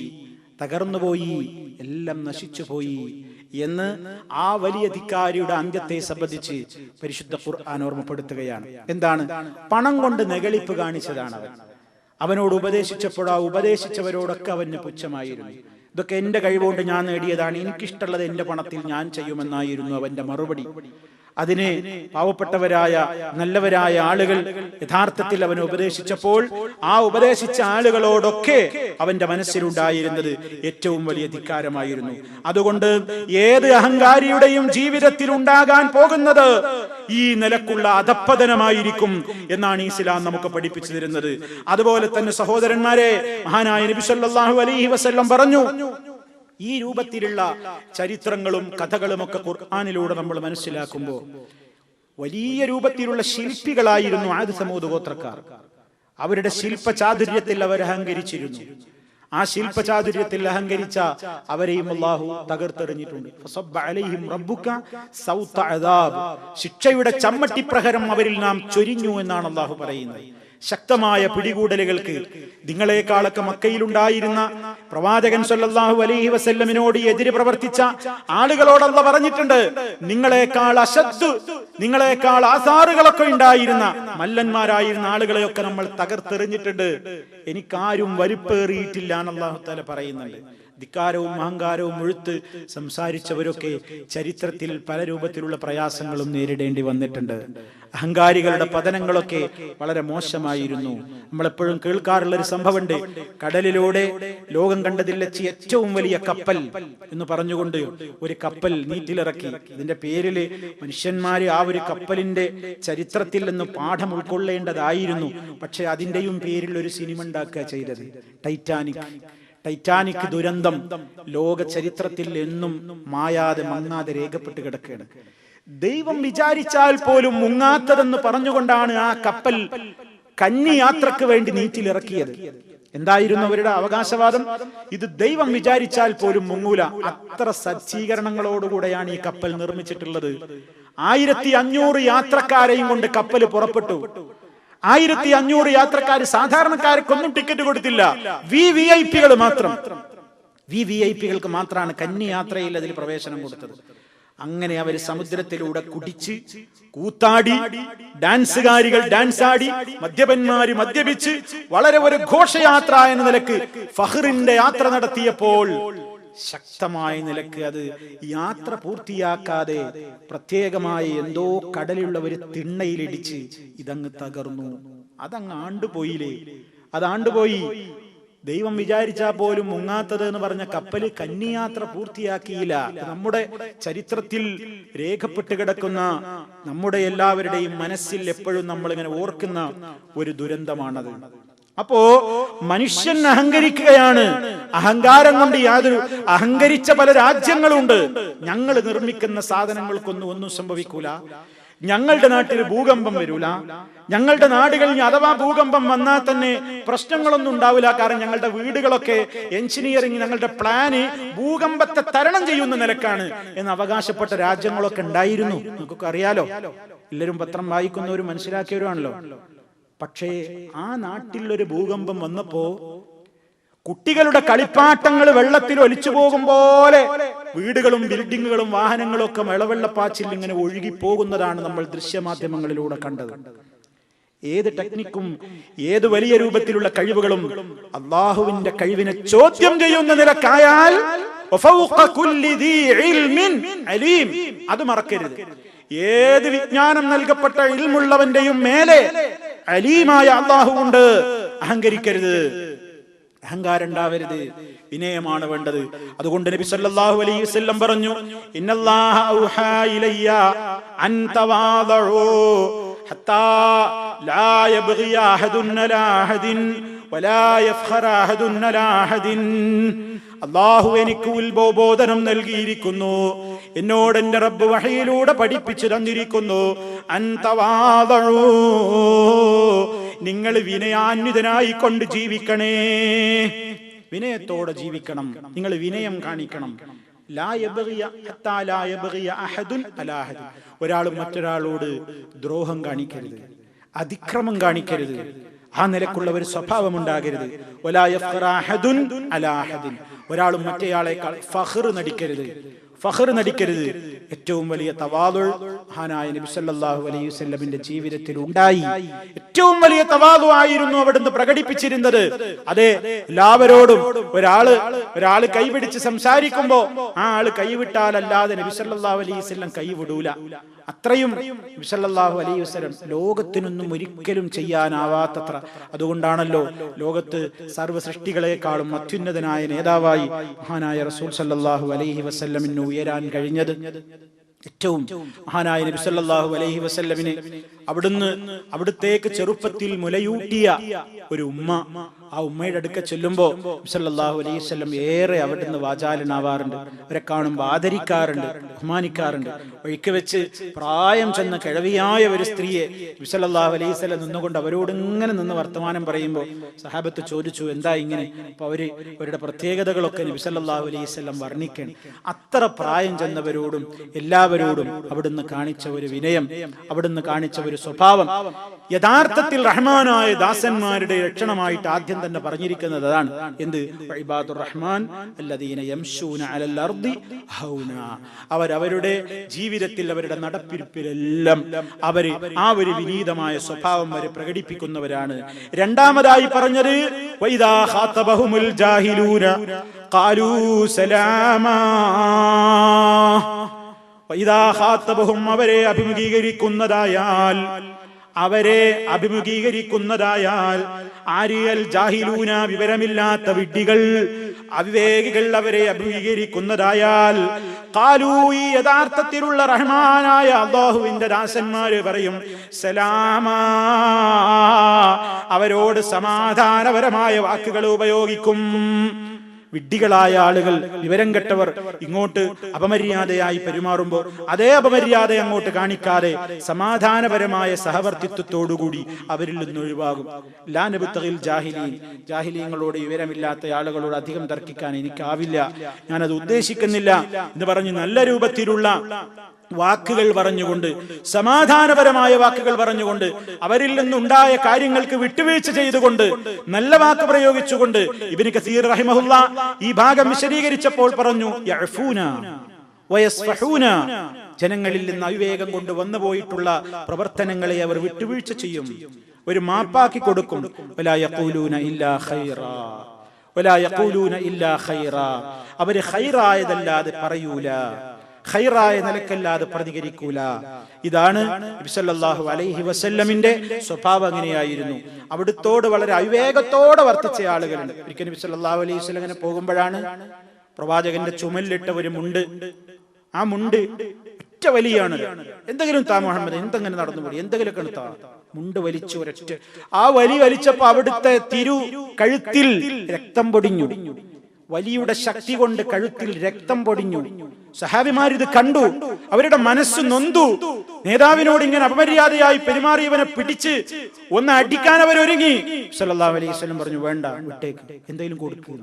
തകർന്നുപോയി, എല്ലാം നശിച്ചുപോയി എന്ന് ആ വലിയ ധിക്കാരിയുടെ അന്ത്യത്തെ സംബന്ധിച്ച് പരിശുദ്ധ ഖുർആൻ ഓർമ്മപ്പെടുത്തുകയാണ്. എന്താണ്? പണം കൊണ്ട് നെകളിപ്പ് കാണിച്ചതാണ് അവൻ. അവനോട് ഉപദേശിച്ചപ്പോൾ ആ ഉപദേശിച്ചവരോടൊക്കെ അവന് പുച്ഛമായിരുന്നു. ഇതൊക്കെ എന്റെ കഴിവുകൊണ്ട് ഞാൻ നേടിയതാണ്, എനിക്കിഷ്ടമുള്ളത് എന്റെ പണത്തിൽ ഞാൻ ചെയ്യുമെന്നായിരുന്നു അവന്റെ മറുപടി. അതിനെ പാവപ്പെട്ടവരായ നല്ലവരായ ആളുകൾ യഥാർത്ഥത്തിൽ അവനെ ഉപദേശിച്ചപ്പോൾ ആ ഉപദേശിച്ച ആളുകളോടൊക്കെ അവന്റെ മനസ്സിലുണ്ടായിരുന്നത് ഏറ്റവും വലിയ ധിക്കാരമായിരുന്നു. അതുകൊണ്ട് ഏത് അഹങ്കാരിയുടെയും ജീവിതത്തിൽ ഉണ്ടാകാൻ പോകുന്നത് ഈ നിലക്കുള്ള അധപ്പതനമായിരിക്കും എന്നാണ് ഇസ്ലാം നമുക്ക് പഠിപ്പിച്ചു തരുന്നത്. അതുപോലെ തന്നെ സഹോദരന്മാരെ, മഹാനായ നബി സല്ലല്ലാഹു അലൈഹി വസല്ലം പറഞ്ഞു, ഈ രൂപത്തിലുള്ള ചരിത്രങ്ങളും കഥകളും ഒക്കെ ഖുർആനിലൂടെ നമ്മൾ മനസ്സിലാക്കുമ്പോൾ വലിയ രൂപത്തിലുള്ള ശില്പികളായിരുന്നു ആദ് സമൂദ് ഗോത്രക്കാർ. അവരുടെ ശില്പചാതുര്യത്തിൽ അവർ അഹങ്കരിച്ചിരുന്നു. ആ ശില്പചാതുര്യത്തിൽ അഹങ്കരിച്ച അവരെയും അല്ലാഹു തകർത്തെറിഞ്ഞിട്ടുണ്ട്. ഫസബ്ബ അലൈഹിം റബ്ബുക സൗത അദാബ്, ശിക്ഷയുടെ ചമ്മട്ടിപ്രഹരം അവരിൽ നാം ചൊരിഞ്ഞു എന്നാണ് അല്ലാഹു പറയുന്നത്. ശക്തമായ പിടികൂടലുകൾക്ക് നിങ്ങളെക്കാളൊക്കെ മക്കയിലുണ്ടായിരുന്ന പ്രവാചകൻ സല്ലല്ലാഹു അലൈഹി വസല്ലമിനോട് എതിര് പ്രവർത്തിച്ച ആളുകളോട് അല്ലാഹു പറഞ്ഞിട്ടുണ്ട്, നിങ്ങളെക്കാൾ അശദ്ദ്, നിങ്ങളെക്കാൾ ആസാറുകളൊക്കെ ഉണ്ടായിരുന്ന മല്ലന്മാരായിരുന്ന ആളുകളെയൊക്കെ നമ്മൾ തകർത്തെറിഞ്ഞിട്ടുണ്ട്, എനിക്കാരും വലുപ്പേറിയിട്ടില്ല എന്ന് അല്ലാഹു തആല പറയുന്നുണ്ട്. ധിക്കാരവും അഹങ്കാരവും മുഴുത്ത് സംസാരിച്ചവരൊക്കെ ചരിത്രത്തിൽ പല രൂപത്തിലുള്ള പ്രയാസങ്ങളും നേരിടേണ്ടി വന്നിട്ടുണ്ട്. അഹങ്കാരികളുടെ പതനങ്ങളൊക്കെ വളരെ മോശമായിരുന്നു. നമ്മളെപ്പോഴും കേൾക്കാറുള്ള ഒരു സംഭവമുണ്ട്, കടലിലൂടെ ലോകം കണ്ടതിൽ വെച്ച് ഏറ്റവും വലിയ കപ്പൽ എന്ന് പറഞ്ഞുകൊണ്ട് ഒരു കപ്പൽ നീറ്റിലിറക്കി. ഇതിന്റെ പേരില് മനുഷ്യന്മാര് ആ ഒരു കപ്പലിന്റെ ചരിത്രത്തിൽ നിന്ന് പാഠം ഉൾക്കൊള്ളേണ്ടതായിരുന്നു. പക്ഷെ അതിന്റെയും പേരിൽ ഒരു സിനിമ ഉണ്ടാക്കുക ചെയ്തത്, ടൈറ്റാനിക്. ടൈറ്റാനിക് ദുരന്തം ലോക ചരിത്രത്തിൽ എന്നും മായാതെ മങ്ങാതെ രേഖപ്പെട്ട് കിടക്കുകയാണ്. ദൈവം വിചാരിച്ചാൽ പോലും മുങ്ങാത്തതെന്ന് പറഞ്ഞുകൊണ്ടാണ് ആ കപ്പൽ കന്നി യാത്രക്ക് വേണ്ടി നീറ്റിലിറക്കിയത്. എന്തായിരുന്നു അവരുടെ അവകാശവാദം? ഇത് ദൈവം വിചാരിച്ചാൽ പോലും മുങ്ങൂല. അത്ര സജ്ജീകരണങ്ങളോടുകൂടെയാണ് ഈ കപ്പൽ നിർമ്മിച്ചിട്ടുള്ളത്. 1500 യാത്രക്കാരെയും കൊണ്ട് കപ്പൽ പുറപ്പെട്ടു. 1500 യാത്രക്കാർ, സാധാരണക്കാർക്കൊന്നും ടിക്കറ്റ് കൊടുത്തില്ല. വിഐപികൾ മാത്രം, വിഐപികൾക്ക് മാത്രമാണ് കന്നി യാത്രയിൽ അതിൽ പ്രവേശനം കൊടുത്തത്. അങ്ങനെ അവർ സമുദ്രത്തിലൂടെ കുടിച്ച് കൂത്താടി, ഡാൻസുകാരികൾ ഡാൻസ് ആടി, മദ്യപന്മാര് മദ്യപിച്ച് വളരെ ഒരു ഘോഷയാത്ര എന്ന നിലക്ക് ഫഹ്റിന്റെ യാത്ര നടത്തിയപ്പോൾ ശക്തമായ നിലക്ക് അത് യാത്ര പൂർത്തിയാക്കാതെ പ്രത്യേകമായി എന്തോ കടലുള്ള ഒരു തിണ്ണയിലിടിച്ച് ഇതങ്ങ് തകർന്നു. അതങ്ങ് ആണ്ടുപോയില്ലേ, അതാണ്ടുപോയി. ദൈവം വിചാരിച്ചാൽ പോലും മുങ്ങാത്തത് എന്ന് പറഞ്ഞ കപ്പല് കന്നിയാത്ര പൂർത്തിയാക്കിയില്ല. നമ്മുടെ ചരിത്രത്തിൽ രേഖപ്പെട്ട് കിടക്കുന്ന, നമ്മുടെ എല്ലാവരുടെയും മനസ്സിൽ എപ്പോഴും നമ്മളിങ്ങനെ ഓർക്കുന്ന ഒരു ദുരന്തമാണത്. അപ്പോ മനുഷ്യൻ അഹങ്കരിക്കുകയാണ്. അഹങ്കാരം കൊണ്ട് അഹങ്കരിച്ച പല രാജ്യങ്ങളുണ്ട്. ഞങ്ങൾ നിർമ്മിക്കുന്ന സാധനങ്ങൾക്കൊന്നും ഒന്നും സംഭവിക്കൂല, ഞങ്ങളുടെ നാട്ടിൽ ഭൂകമ്പം വരൂല, ഞങ്ങളുടെ നാടുകളിൽ അഥവാ ഭൂകമ്പം വന്നാൽ തന്നെ പ്രശ്നങ്ങളൊന്നും ഉണ്ടാവില്ല, കാരണം ഞങ്ങളുടെ വീടുകളൊക്കെ എഞ്ചിനീയറിംഗ്, ഞങ്ങളുടെ പ്ലാന് ഭൂകമ്പത്തെ തരണം ചെയ്യുന്ന നിലക്കാണ് എന്ന് അവകാശപ്പെട്ട രാജ്യങ്ങളൊക്കെ ഉണ്ടായിരുന്നു. നമുക്കൊക്കെ അറിയാലോ, എല്ലാവരും പത്രം വായിക്കുന്നവരും മനസ്സിലാക്കിയവരാണല്ലോ. പക്ഷേ ആ നാട്ടിൽ ഒരു ഭൂകമ്പം വന്നപ്പോ കുട്ടികളുടെ കളിപ്പാട്ടങ്ങൾ വെള്ളത്തിൽ ഒലിച്ചു പോകും പോലെ വീടുകളും ബിൽഡിങ്ങുകളും വാഹനങ്ങളും ഒക്കെ വെള്ളപ്പാച്ചിൽ ഇങ്ങനെ ഒഴുകി പോകുന്നതാണ് നമ്മൾ ദൃശ്യമാധ്യമങ്ങളിലൂടെ കണ്ടത്. ഏത് ടെക്നിക്കും ഏത് വലിയ രൂപത്തിലുള്ള കഴിവുകളും അള്ളാഹുവിന്റെ കഴിവിനെ ചോദ്യം ചെയ്യുന്ന നിലക്കായാൽ അത് മറക്കരുത്. ഏത് വിജ്ഞാനം നൽകപ്പെട്ട ഇൽമുള്ളവന്റെയും മേലെ അലീമായ അള്ളാഹു ഉണ്ട്. അഹങ്കരിക്കരുത്, അഹങ്കാരം ഉണ്ടാവരുത്, വിനയമാണ് വേണ്ടത്. അതുകൊണ്ട് നബി സല്ലല്ലാഹു അലൈഹി വസല്ലം പറഞ്ഞു, ഇന്നല്ലാഹ ഔഹാ ഇലയ്യ അൻ തവാദഉ ഹത്താ ലാ യബ്ഗി അഹദുൻ അലാ അഹദിൻ വലാ യഫ്ഖറ അഹദുൻ അലാ അഹദിൻ. അല്ലാഹു എനിക്ക് ഉത്ബോധനം നൽകിയിരിക്കുന്നു, എന്നോട് എന്റെ റബ്ബ് വഹയിലൂടെ പഠിപ്പിച്ചു തന്നിരിക്കുന്നു, അൻ തവാദഉ, നിങ്ങൾ വിനയാന്വിതനായി കൊണ്ട് ജീവിക്കണേ, വിനയത്തോടെ ജീവിക്കണം, നിങ്ങൾ വിനയം കാണിക്കണം. ഒരാളും മറ്റൊരാളോട് ദ്രോഹം കാണിക്കരുത്, അതിക്രമം കാണിക്കരുത്, ആ നിലക്കുള്ള ഒരു സ്വഭാവം ഉണ്ടാകരുത്. ഒരാളും മറ്റേയാളെക്കാൾ ഫഖ്ർ നടിക്കരുത്. ഏറ്റവും വലിയ തവാദുൾ മഹാനായ നബി സല്ലല്ലാഹു അലൈഹി വസല്ലമിന്റെ ജീവിതത്തിൽ ഉണ്ടായി. ഏറ്റവും വലിയ തവാദു ആയിരുന്നു അവിടുന്ന് പ്രകടിപ്പിച്ചിരുന്നത്. അതെ, എല്ലാവരോടും ഒരാള് കൈപിടിച്ച് സംസാരിക്കുമ്പോ ആ ആള് കൈവിട്ടാലല്ലാതെ നബി സല്ലല്ലാഹു അലൈഹി വസല്ലം കൈവിടൂല. അത്രയും നബി സല്ലല്ലാഹു അലൈഹി വസല്ലം ലോകത്തിനൊന്നും ഒരിക്കലും ചെയ്യാനാവാത്തത്ര. അതുകൊണ്ടാണല്ലോ ലോകത്ത് സർവ്വ സൃഷ്ടികളെക്കാളും അത്യുന്നതനായ നേതാവായി മഹാനായ റസൂൽ സല്ലല്ലാഹു അലൈഹി വസല്ലമിന് ഉയരാൻ കഴിഞ്ഞത്. ഏറ്റവും മഹാനായ നബി സല്ലല്ലാഹു അലൈഹി വസല്ലമിനെ അവിടുത്തേക്ക് ചെറുപ്പത്തിൽ മുലയൂട്ടിയ ഒരു ഉമ്മ, ആ ഉമ്മയുടെ അടുക്ക ചെല്ലുമ്പോ നബി സല്ലല്ലാഹു അലൈഹി വസല്ലം ഏറെ അവിടുന്ന് വാചാലനാവാറുണ്ട്. അവരെ കാണുമ്പോൾ ആദരിക്കാറുണ്ട്, ബഹുമാനിക്കാറുണ്ട്. വഴിക്ക് വെച്ച് പ്രായം ചെന്ന കിഴവിയായ ഒരു സ്ത്രീയെ നബി സല്ലല്ലാഹു അലൈഹി വസല്ലം നിന്നുകൊണ്ട് അവരോട് ഇങ്ങനെ നിന്ന് വർത്തമാനം പറയുമ്പോൾ സഹാബത്ത് ചോദിച്ചു, എന്താ ഇങ്ങനെ? അപ്പൊ അവരുടെ പ്രത്യേകതകളൊക്കെ നബി സല്ലല്ലാഹു അലൈഹി വസല്ലം വർണ്ണിക്കണം. അത്ര പ്രായം ചെന്നവരോടും എല്ലാവരോടും അവിടുന്ന് കാണിച്ച ഒരു വിനയം, അവിടുന്ന് കാണിച്ച ഒരു സ്വഭാവം യഥാർത്ഥത്തിൽ റഹ്മാനായ ദാസന്മാരുടെ ലക്ഷണമായിട്ട് ആദ്യം തന്നെ പറഞ്ഞിരിക്കുന്നത് അതാണ്. എന്ത്? ഇബാദുർ റഹ്മാൻ അല്ലദീന യംശൂന അലൽ അർദി ഹൗനാ. അവരവരുടെ ജീവിതത്തിൽ, അവരുടെ നടപ്പിരിപ്പിലെല്ലാം അവര് ആ ഒരു വിനീതമായ സ്വഭാവം വരെ പ്രകടിപ്പിക്കുന്നവരാണ്. രണ്ടാമതായി പറഞ്ഞത് വൈദാ ഖാതബഹുമുൽ ജാഹിലൂന ഖാലൂ സലാമാ. വൈദാ ഖാതബഹും, അവരെ അഭിമുഖീകരിക്കുന്നതായാൽ ആരിയൽ ജാഹിലൂന, വിവരമില്ലാത്ത വിഡ്ഢികൾ, അവിവേകികൾ അവരെ അഭിമുഖീകരിക്കുന്നതായാൽ ഖാലൂ, ഈ യഥാർത്ഥത്തിലുള്ള റഹ്മാനായ അല്ലാഹുവിന്റെ ദാസന്മാര് പറയും സലാമാ, അവരോട് സമാധാനപരമായ വാക്കുകൾ ഉപയോഗിക്കും. വിഡ്ഢികളായ ആളുകൾ, വിവരം കെട്ടവർ ഇങ്ങോട്ട് അപമര്യാദയായി പെരുമാറുമ്പോൾ അതേ അപമര്യാദ അങ്ങോട്ട് കാണിക്കാതെ സമാധാനപരമായ സഹവർത്തിത്വത്തോടുകൂടി അവരിൽ നിന്ന് ഒഴിവാകും. ലാ നബ്തഗിൽ ജാഹിലീൻ, ജാഹിലീങ്ങളോട് വിവരമില്ലാത്ത ആളുകളോട് അധികം തർക്കിക്കാൻ എനിക്കാവില്ല, ഞാനത് ഉദ്ദേശിക്കുന്നില്ല എന്ന് പറഞ്ഞ് നല്ല രൂപത്തിലുള്ള വാക്കുകൾ പറഞ്ഞുകൊണ്ട്, സമാധാനപരമായ വാക്കുകൾ പറഞ്ഞുകൊണ്ട്, അവരിൽ നിന്നുണ്ടായ കാര്യങ്ങൾക്ക് വിട്ടുവീഴ്ച ചെയ്തുകൊണ്ട്, നല്ല വാക്ക് പ്രയോഗിച്ചുകൊണ്ട് ഇബ്നു കസീർ റഹിമഹുല്ല ഈ ഭാഗം വിശദീകരിച്ചപ്പോൾ പറഞ്ഞു, യഅഫൂന വയസ്ഫഹൂന, ജനങ്ങളിൽ നിന്ന് അവിവേകം കൊണ്ട് വന്നുപോയിട്ടുള്ള പ്രവർത്തനങ്ങളെ അവർ വിട്ടുവീഴ്ച ചെയ്യും, ഒരു മാപ്പാക്കി കൊടുക്കും. വലാ യഖൂലൂന ഇല്ലാ ഖൈറാ, വലാ യഖൂലൂന ഇല്ലാ ഖൈറാ, അവർ ഖൈറായതല്ലാതെ പറയൂല, ഖൈറായ നിലക്കല്ലാതെ പ്രതികരിക്കൂല. ഇതാണ് നബി സല്ലല്ലാഹു അലൈഹി വസല്ലമിന്റെ സ്വഭാവം. അങ്ങനെയായിരുന്നു. അവിടുത്തോട് വളരെ അവിവേകത്തോടെ വർത്തിച്ച ആളുകളുണ്ട്. ഒരിക്കൽ നബി സല്ലല്ലാഹു അലൈഹി വസല്ലം അങ്ങനെ പോകുമ്പോഴാണ് പ്രവാചകന്റെ ചുമലിലിട്ട ഒരു മുണ്ട്, ആ മുണ്ട് ഒറ്റ വലിയാണ്. എന്തെങ്കിലും താ മുഹമ്മദ്, എന്തെങ്കിലും നടന്നുകൂടി, എന്തെങ്കിലുമൊക്കെ താ. മുണ്ട് വലിച്ചു ഒരൊറ്റ, ആ വലി വലിച്ചപ്പോ അവിടുത്തെ തിരു കഴുത്തിൽ രക്തം പൊടിഞ്ഞു. വലിയുടെ ശക്തി കൊണ്ട് കഴുത്തിൽ രക്തം പൊടിഞ്ഞു. സഹാബിമാരിത് കണ്ടു, അവരുടെ മനസ്സ് നൊന്തു. നേതാവിനോട് ഇങ്ങനെ അപമര്യാദയായി പെരുമാറിയവനെ പിടിച്ച് ഒന്ന് അടിക്കാൻ അവരൊരുങ്ങി. സല്ലല്ലാഹു അലൈഹി വസല്ലം പറഞ്ഞു, വേണ്ട, വിട്ടേക്ക്, എന്തെങ്കിലും കൊടുക്കുക,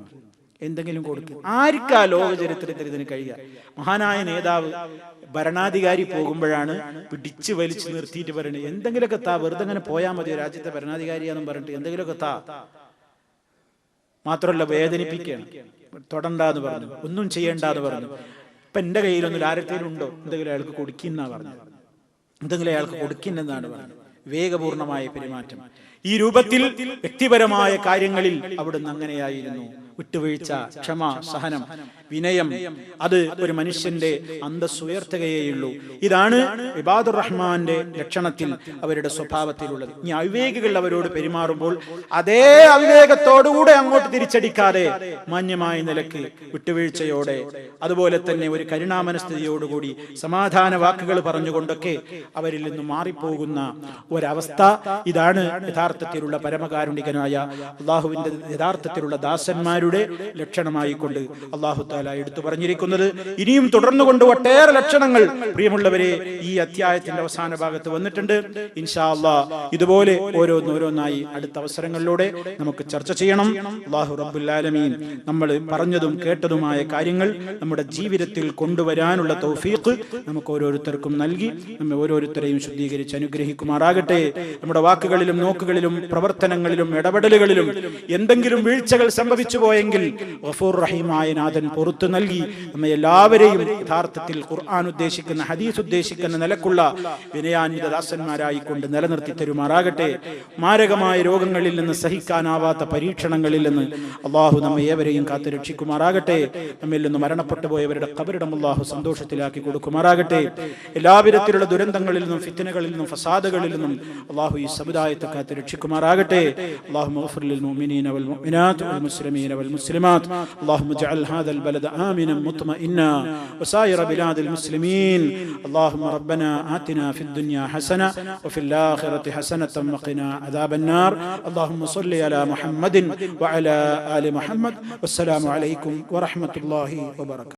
എന്തെങ്കിലും കൊടുക്കുക. ആർക്കാ ലോക ചരിത്രത്തിൽ ഇതിന് കഴിയുക? മഹാനായ നേതാവ് ഭരണാധികാരി പോകുമ്പോഴാണ് പിടിച്ച് വലിച്ചു നിർത്തിയിട്ട് പറയുന്നത്, എന്തെങ്കിലുമൊക്കെ താ, വെറുതെ അങ്ങനെ പോയാൽ മതി, രാജ്യത്തെ ഭരണാധികാരിയാണെന്ന് പറഞ്ഞിട്ട് എന്തെങ്കിലുമൊക്കെ താ. മാത്രമല്ല വേദനിപ്പിക്കുകയാണ്, തൊടണ്ടെന്ന് പറഞ്ഞു, ഒന്നും ചെയ്യണ്ടെന്ന് പറഞ്ഞു. ഇപ്പൊ എന്റെ കയ്യിലൊന്നും ആരത്തേലും ഉണ്ടോ, എന്തെങ്കിലും അയാൾക്ക് കൊടുക്കുന്ന പറഞ്ഞു, എന്തെങ്കിലും അയാൾക്ക് കൊടുക്കില്ലെന്നാണ് പറഞ്ഞത്. വിവേകപൂർണമായ പെരുമാറ്റം. ഈ രൂപത്തിൽ വ്യക്തിപരമായ കാര്യങ്ങളിൽ അവിടുന്ന് അങ്ങനെയായിരുന്നു. വിട്ടുവീഴ്ച, ക്ഷമ, സഹനം, വിനയം, അത് ഒരു മനുഷ്യന്റെ അന്തസ്സ് ഉയർത്തുകയേയുള്ളൂ. ഇതാണ് ഇബാദുർ റഹ്മാന്റെ ലക്ഷണത്തിൽ, അവരുടെ സ്വഭാവത്തിലുള്ളത്. ഇനി അവിവേകികൾ അവരോട് പെരുമാറുമ്പോൾ അതേ അവിവേകത്തോടുകൂടെ അങ്ങോട്ട് തിരിച്ചടിക്കാതെ മാന്യമായ നിലക്ക് വിട്ടുവീഴ്ചയോടെ, അതുപോലെ തന്നെ ഒരു കരുണാമനസ്ഥിതിയോടുകൂടി സമാധാന വാക്കുകൾ പറഞ്ഞുകൊണ്ടൊക്കെ അവരിൽ നിന്ന് മാറിപ്പോകുന്ന ഒരവസ്ഥ. ഇതാണ് യഥാർത്ഥത്തിലുള്ള പരമകാരുണികനായ അള്ളാഹുവിന്റെ യഥാർത്ഥത്തിലുള്ള ദാസന്മാരുടെ ലക്ഷണമായി കൊണ്ട് അള്ളാഹു തആല എടുത്തു പറഞ്ഞിരിക്കുന്നത്. ഇനിയും തുടർന്നുകൊണ്ട് ഒട്ടേറെ ലക്ഷണങ്ങൾ പ്രിയമുള്ളവരെ ഈ അധ്യായത്തിന്റെ അവസാന ഭാഗത്ത് വന്നിട്ടുണ്ട്. ഇൻഷാ അല്ലാഹ് ഇതുപോലെ ഓരോന്നോരോന്നായി അടുത്ത അവസരങ്ങളിലൂടെ നമുക്ക് ചർച്ച ചെയ്യണം. അല്ലാഹു റബ്ബുൽ ആലമീൻ നമ്മൾ പറഞ്ഞതും കേട്ടതുമായ കാര്യങ്ങൾ നമ്മുടെ ജീവിതത്തിൽ കൊണ്ടുവരാനുള്ള തൗഫീഖ് നമുക്ക് ഓരോരുത്തർക്കും നൽകി നമ്മെ ഓരോരുത്തരെയും ശുദ്ധീകരിച്ച് അനുഗ്രഹിക്കുമാറാകട്ടെ. നമ്മുടെ വാക്കുകളിലും നോക്കുകളിലും പ്രവർത്തനങ്ങളിലും ഇടപെടലുകളിലും എന്തെങ്കിലും വീഴ്ചകൾ സംഭവിച്ചു പോയെങ്കിൽ ഗഫൂർ റഹീമായ നാഥൻ പുറത്തു നൽകി നമ്മെ എല്ലാവരെയും യഥാർത്ഥത്തിൽ ഖുർആൻ ഉദ്ദേശിക്കുന്ന, ഹദീസ് ഉദ്ദേശിക്കുന്ന നിലക്കുള്ള വിനയാന്വിത ദാസന്മാരായി കൊണ്ട് നിലനിർത്തി തരുമാറാകട്ടെ. മാരകമായ രോഗങ്ങളിൽ നിന്ന്, സഹിക്കാനാവാത്ത പരീക്ഷണങ്ങളിൽ നിന്ന് അള്ളാഹു നമ്മെ ഏവരെയും കാത്തു രക്ഷിക്കുമാറാകട്ടെ. നമ്മിൽ നിന്ന് മരണപ്പെട്ടു പോയവരുടെ ഖബറിടം അള്ളാഹു സന്തോഷത്തിലാക്കി കൊടുക്കുമാറാകട്ടെ. എല്ലാവിധത്തിലുള്ള ദുരന്തങ്ങളിൽ നിന്നും, ഫിത്നകളിൽ നിന്നും, ഫസാദുകളിൽ നിന്നും അള്ളാഹു ഈ സമുദായത്തെ കാത്തു രക്ഷിക്കുമാറാകട്ടെ. അല്ലാഹുമ്മ ഗ്ഫിർ ലിൽ മുഅ്മിനീന വൽ മുഅ്മിനാത്ത് വൽ മുസ്ലിമീന വൽ മുസ്ലിമാത്ത്. اللهم اجعل هذا البلد آمنا مطمئنا وسائر بلاد المسلمين. اللهم ربنا آتنا في الدنيا حسنة وفي الآخرة حسنة وقنا عذاب النار. اللهم صل على محمد وعلى آل محمد. والسلام عليكم ورحمة الله وبركاته.